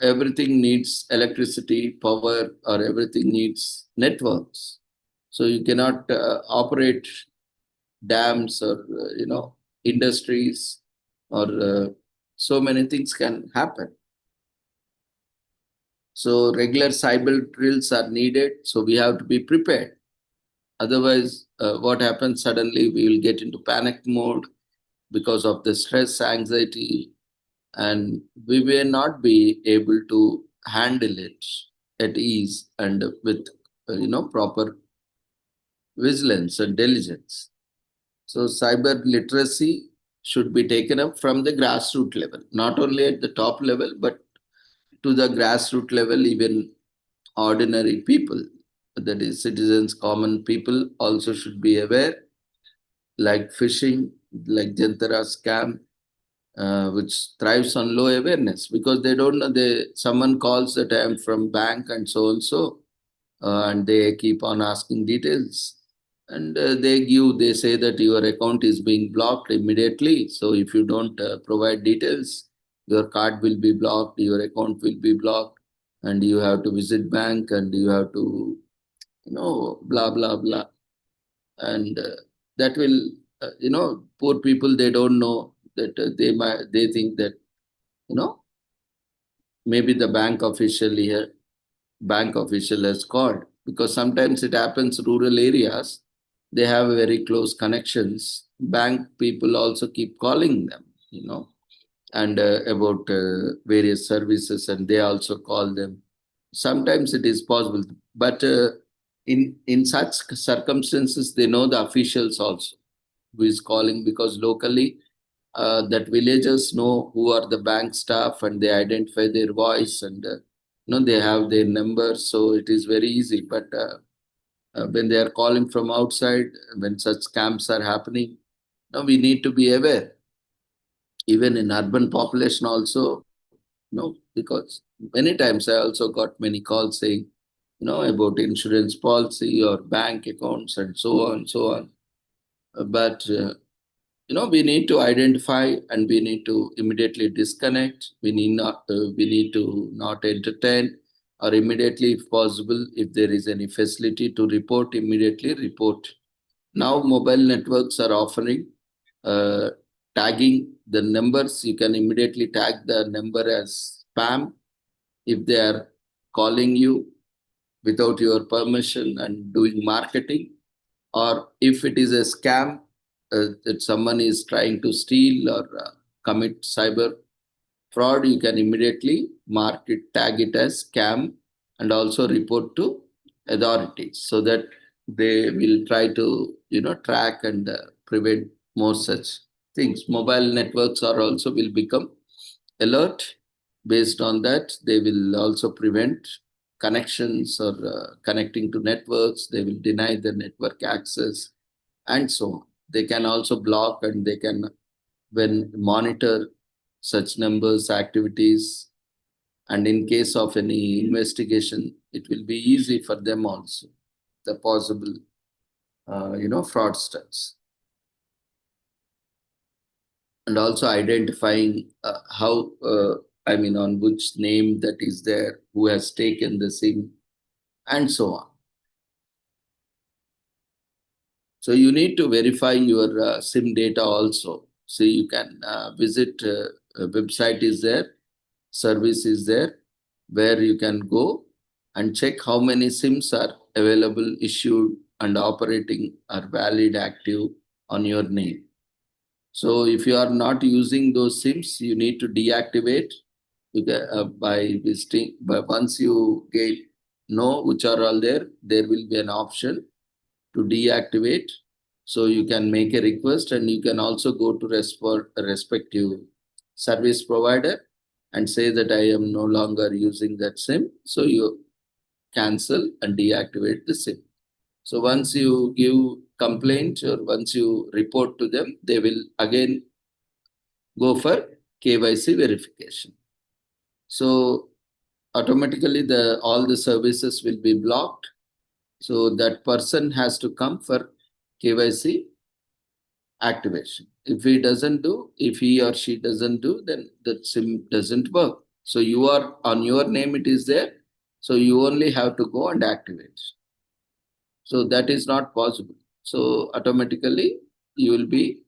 everything needs electricity, power, or everything needs networks. So you cannot operate dams or industries, or so many things can happen. So regular cyber drills are needed. So we have to be prepared. Otherwise, what happens, suddenly we will get into panic mode because of the stress, anxiety, and we will not be able to handle it at ease and with proper vigilance and diligence. So cyber literacy should be taken up from the grassroots level, not only at the top level, but to the grassroots level, even ordinary people, that is citizens, common people also should be aware, like phishing, like Jantara scam, which thrives on low awareness because they don't know. Someone calls that I am from bank and so and so, and they keep on asking details, and they say that your account is being blocked immediately. So if you don't provide details, your card will be blocked, your account will be blocked, and you have to visit bank and you have to blah blah blah. And that will poor people, they don't know that they think that you know maybe the bank official has called, because sometimes it happens rural areas, they have very close connections, bank people also keep calling them, and about various services, and they also call them. Sometimes it is possible, but in such circumstances, they know the officials also who is calling, because locally that villagers know who are the bank staff, and they identify their voice, and they have their numbers, so it is very easy. But when they are calling from outside, when such scams are happening, we need to be aware. Even in urban population also, because many times I also got many calls saying, about insurance policy or bank accounts and so on, so on. But we need to identify, and we need to immediately disconnect. We need to not entertain, or immediately, if possible, if there is any facility to report, immediately report. Now mobile networks are offering uh, tagging the numbers. You can immediately tag the number as spam if they are calling you without your permission and doing marketing, or if it is a scam, that someone is trying to steal or commit cyber fraud, you can immediately mark it, tag it as scam, and also report to authorities so that they will try to track and prevent more such things. Mobile networks are also will become alert. Based on that, they will also prevent connections or connecting to networks. They will deny the network access and so on. They can also block, and they can when monitor such numbers, activities, and in case of any investigation, it will be easy for them also, the possible fraudsters. And also identifying how on which name that is there, who has taken the SIM, and so on. So you need to verify your SIM data also. So you can visit a website is there, service is there, where you can go and check how many SIMs are available, issued, and operating, are valid, active on your name. So if you are not using those SIMs, you need to deactivate by visiting. But once you know which are all there, there will be an option to deactivate. So you can make a request, and you can also go to a respective service provider and say that I am no longer using that SIM. So you cancel and deactivate the SIM. So once you give complaint or once you report to them, they will again go for KYC verification. So automatically all the services will be blocked. So that person has to come for KYC activation. If he or she doesn't do, then the SIM doesn't work. So you are on your name, it is there. So you only have to go and activate. So that is not possible. So automatically you will be,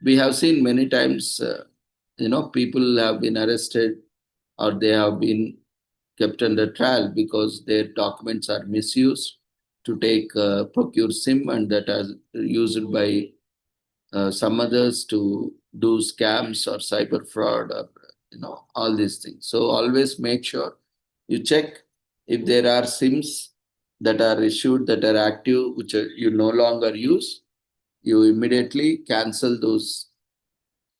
we have seen many times, people have been arrested or they have been kept under trial because their documents are misused to procure SIM, and that are used by some others to do scams or cyber fraud or all these things. So always make sure you check if there are SIMs that are issued, that are active, which you no longer use. You immediately cancel those,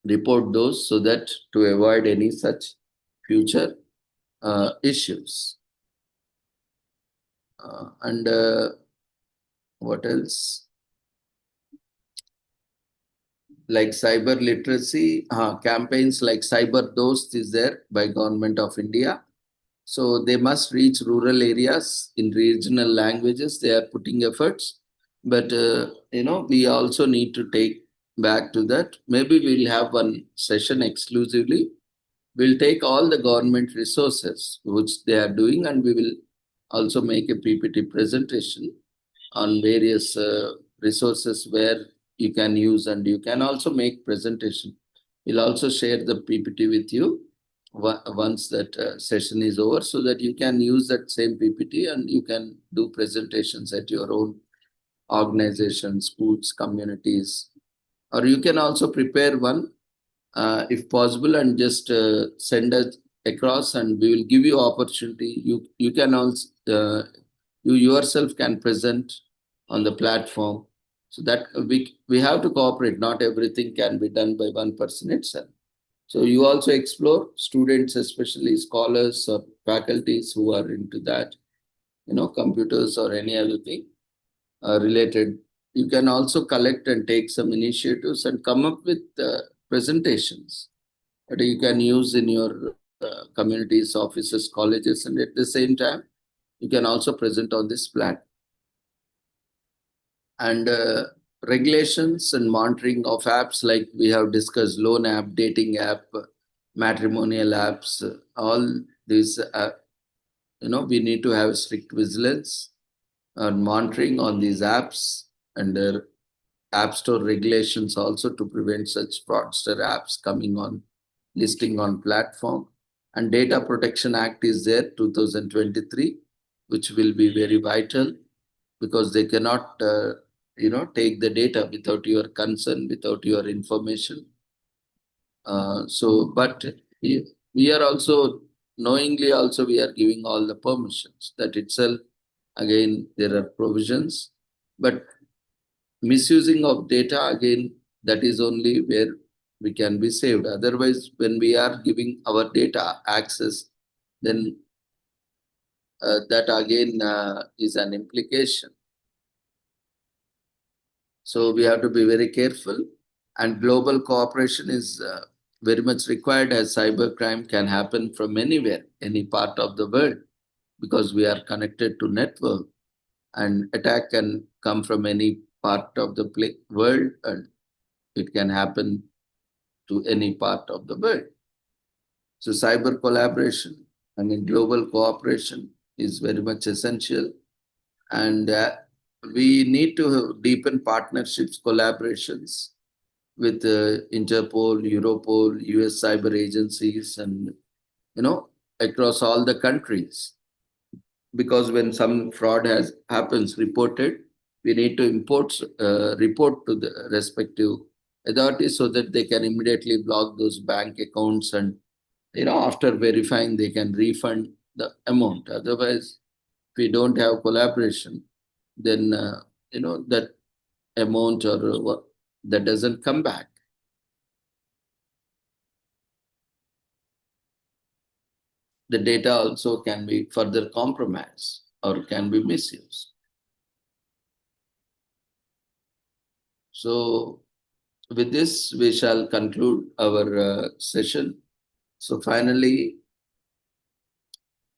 report those, so that to avoid any such future issues. And what else? Like cyber literacy campaigns like Cyber Dost is there by Government of India. So they must reach rural areas in regional languages. They are putting efforts, but we also need to take back to that. Maybe we'll have one session exclusively. We'll take all the government resources which they are doing, and we will also make a PPT presentation on various resources where you can use, and you can also make presentation. We'll also share the PPT with you once that session is over, so that you can use that same PPT and you can do presentations at your own organization, schools, communities, or you can also prepare one if possible and just send us across, and we will give you opportunity. You can also you yourself can present on the platform, so that we have to cooperate. Not everything can be done by one person itself. So you also explore students, especially scholars or faculties who are into that, computers or any other thing related. You can also collect and take some initiatives and come up with presentations that you can use in your communities, offices, colleges, and at the same time, you can also present on this platform. And regulations and monitoring of apps, like we have discussed, loan app, dating app, matrimonial apps, all these, we need to have strict vigilance and monitoring on these apps, and their app store regulations also to prevent such fraudster apps coming on, listing on platform. And Data Protection Act is there, 2023, which will be very vital, because they cannot take the data without your consent, without your information. But we are also knowingly also we are giving all the permissions. That itself, again, there are provisions, but misusing of data, again, that is only where we can be saved. Otherwise, when we are giving our data access, then that again is an implication. So we have to be very careful, and global cooperation is very much required, as cybercrime can happen from anywhere, any part of the world, because we are connected to network, and attack can come from any part of the world, and it can happen to any part of the world. So cyber collaboration, global cooperation is very much essential, and we need to deepen partnerships, collaborations with Interpol, Europol, US cyber agencies, and across all the countries. Because when some fraud happens reported, we need to report to the respective authorities, so that they can immediately block those bank accounts, and after verifying they can refund the amount. Otherwise, if we don't have collaboration, then that amount or what that doesn't come back. The data also can be further compromised or can be misused. So with this, we shall conclude our session. So finally,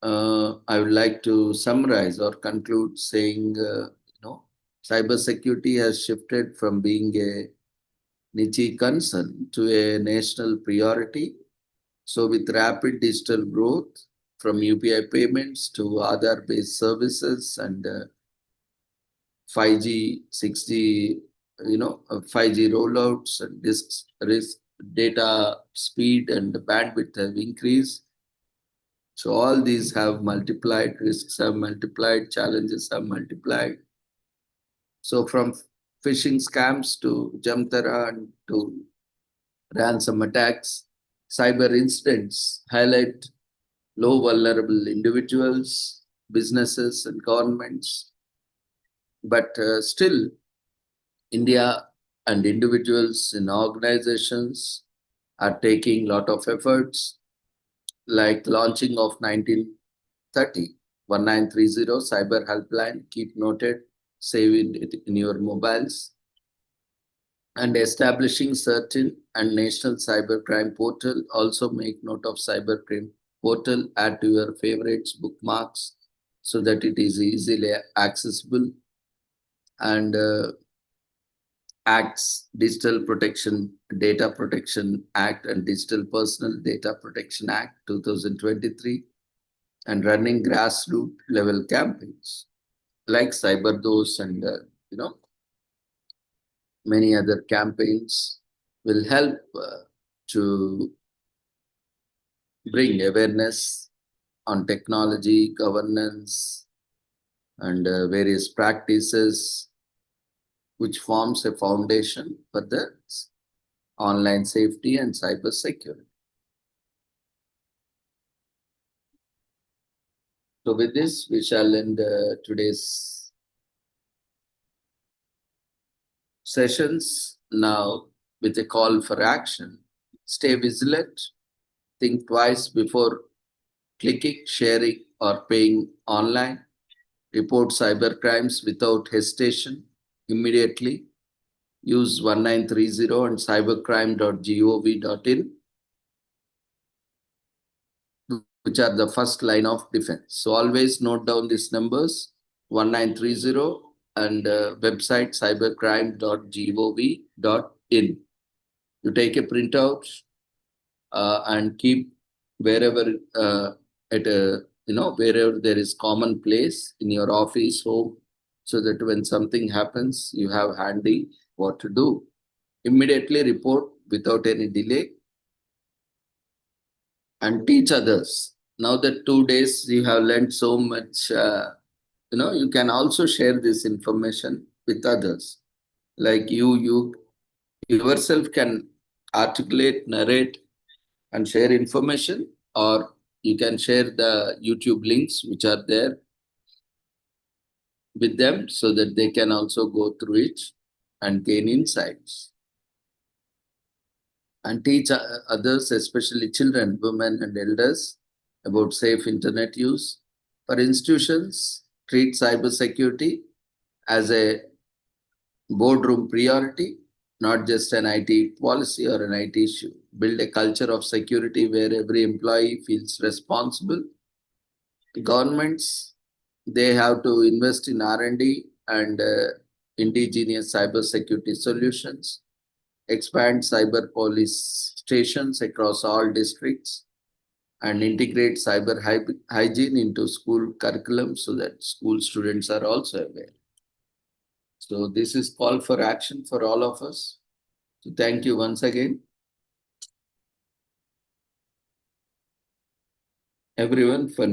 I would like to summarize or conclude saying, cybersecurity has shifted from being a niche concern to a national priority. So with rapid digital growth from UPI payments to Aadhaar-based services and 5G, 6G, 5G rollouts and risk data speed and bandwidth have increased. So all these have multiplied, risks have multiplied, challenges have multiplied. So from phishing scams to Jamtara and to ransom attacks, cyber incidents highlight low vulnerable individuals, businesses and governments. But still, India and individuals in organizations are taking a lot of efforts, like launching of 1930 1930 cyber helpline, keep noted, save it in your mobiles, and establishing certain and national cybercrime portal. Also make note of cybercrime portal, add to your favorites, bookmarks, so that it is easily accessible. And Acts, Digital Protection, Data Protection Act and Digital Personal Data Protection Act 2023, and running grassroots level campaigns like CyberDose and many other campaigns will help to bring awareness on technology, governance, and various practices, which forms a foundation for the online safety and cyber security. So with this, we shall end today's sessions now with a call for action. Stay vigilant, think twice before clicking, sharing, or paying online. Report cybercrimes without hesitation immediately. Use 1930 and cybercrime.gov.in, which are the first line of defense. So always note down these numbers, 1930 and website cybercrime.gov.in. You take a printout and keep wherever wherever there is common place in your office, home, so that when something happens, you have handy what to do. Immediately report without any delay and teach others. Now that 2 days you have learned so much, you can also share this information with others. Like you yourself can articulate, narrate, and share information, or you can share the YouTube links which are there with them so that they can also go through it and gain insights. And teach others, especially children, women, and elders, about safe internet use. For institutions, treat cybersecurity as a boardroom priority, not just an IT policy or an IT issue. Build a culture of security where every employee feels responsible. Governments, they have to invest in R&D and indigenous cybersecurity solutions, expand cyber police stations across all districts, and integrate cyber hygiene into school curriculum so that school students are also aware. So this is call for action for all of us. So thank you once again, everyone, for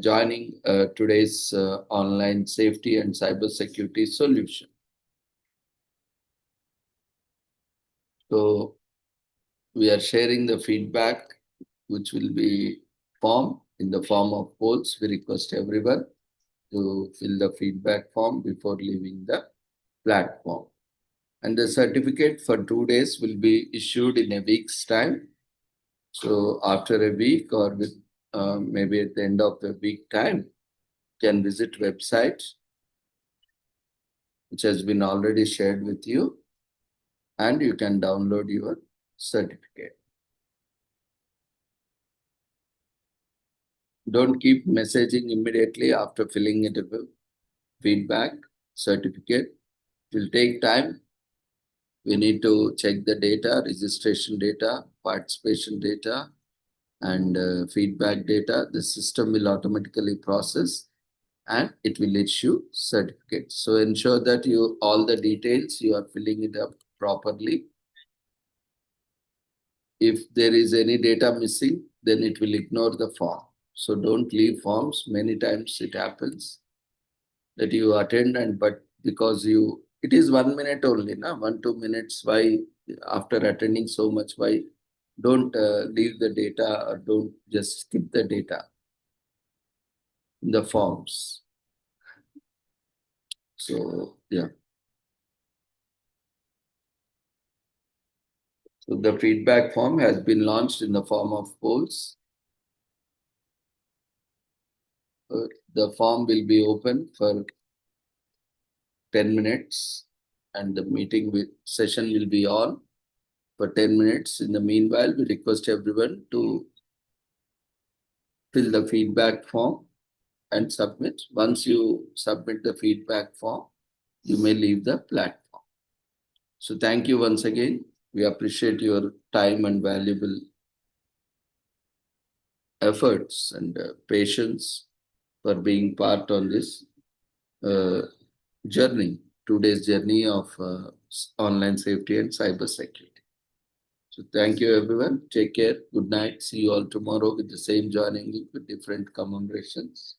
joining today's online safety and cybersecurity solution. So we are sharing the feedback, which will be formed in the form of polls. We request everyone to fill the feedback form before leaving the platform. And the certificate for 2 days will be issued in a week's time. So after a week or with maybe at the end of the week time, you can visit website which has been already shared with you, and you can download your certificate. Don't keep messaging immediately after filling it with feedback certificate. It will take time. We need to check the data, registration data, participation data, and feedback data. The system will automatically process and it will issue certificates. So ensure that you all the details you are filling it up properly. If there is any data missing, then it will ignore the form. So don't leave forms. Many times it happens that you attend and but because it is 1 minute only, na 1-2 minutes. Why after attending so much? Why don't leave the data or don't just skip the data in the forms? So yeah. So the feedback form has been launched in the form of polls. The form will be open for 10 minutes and the session will be on for 10 minutes. In the meanwhile, we request everyone to fill the feedback form and submit. Once you submit the feedback form, you may leave the platform. So thank you once again. We appreciate your time and valuable efforts and patience for being part on this journey, 2 days journey of online safety and cyber security. So thank you everyone. Take care. Good night. See you all tomorrow with the same joining with different commemorations.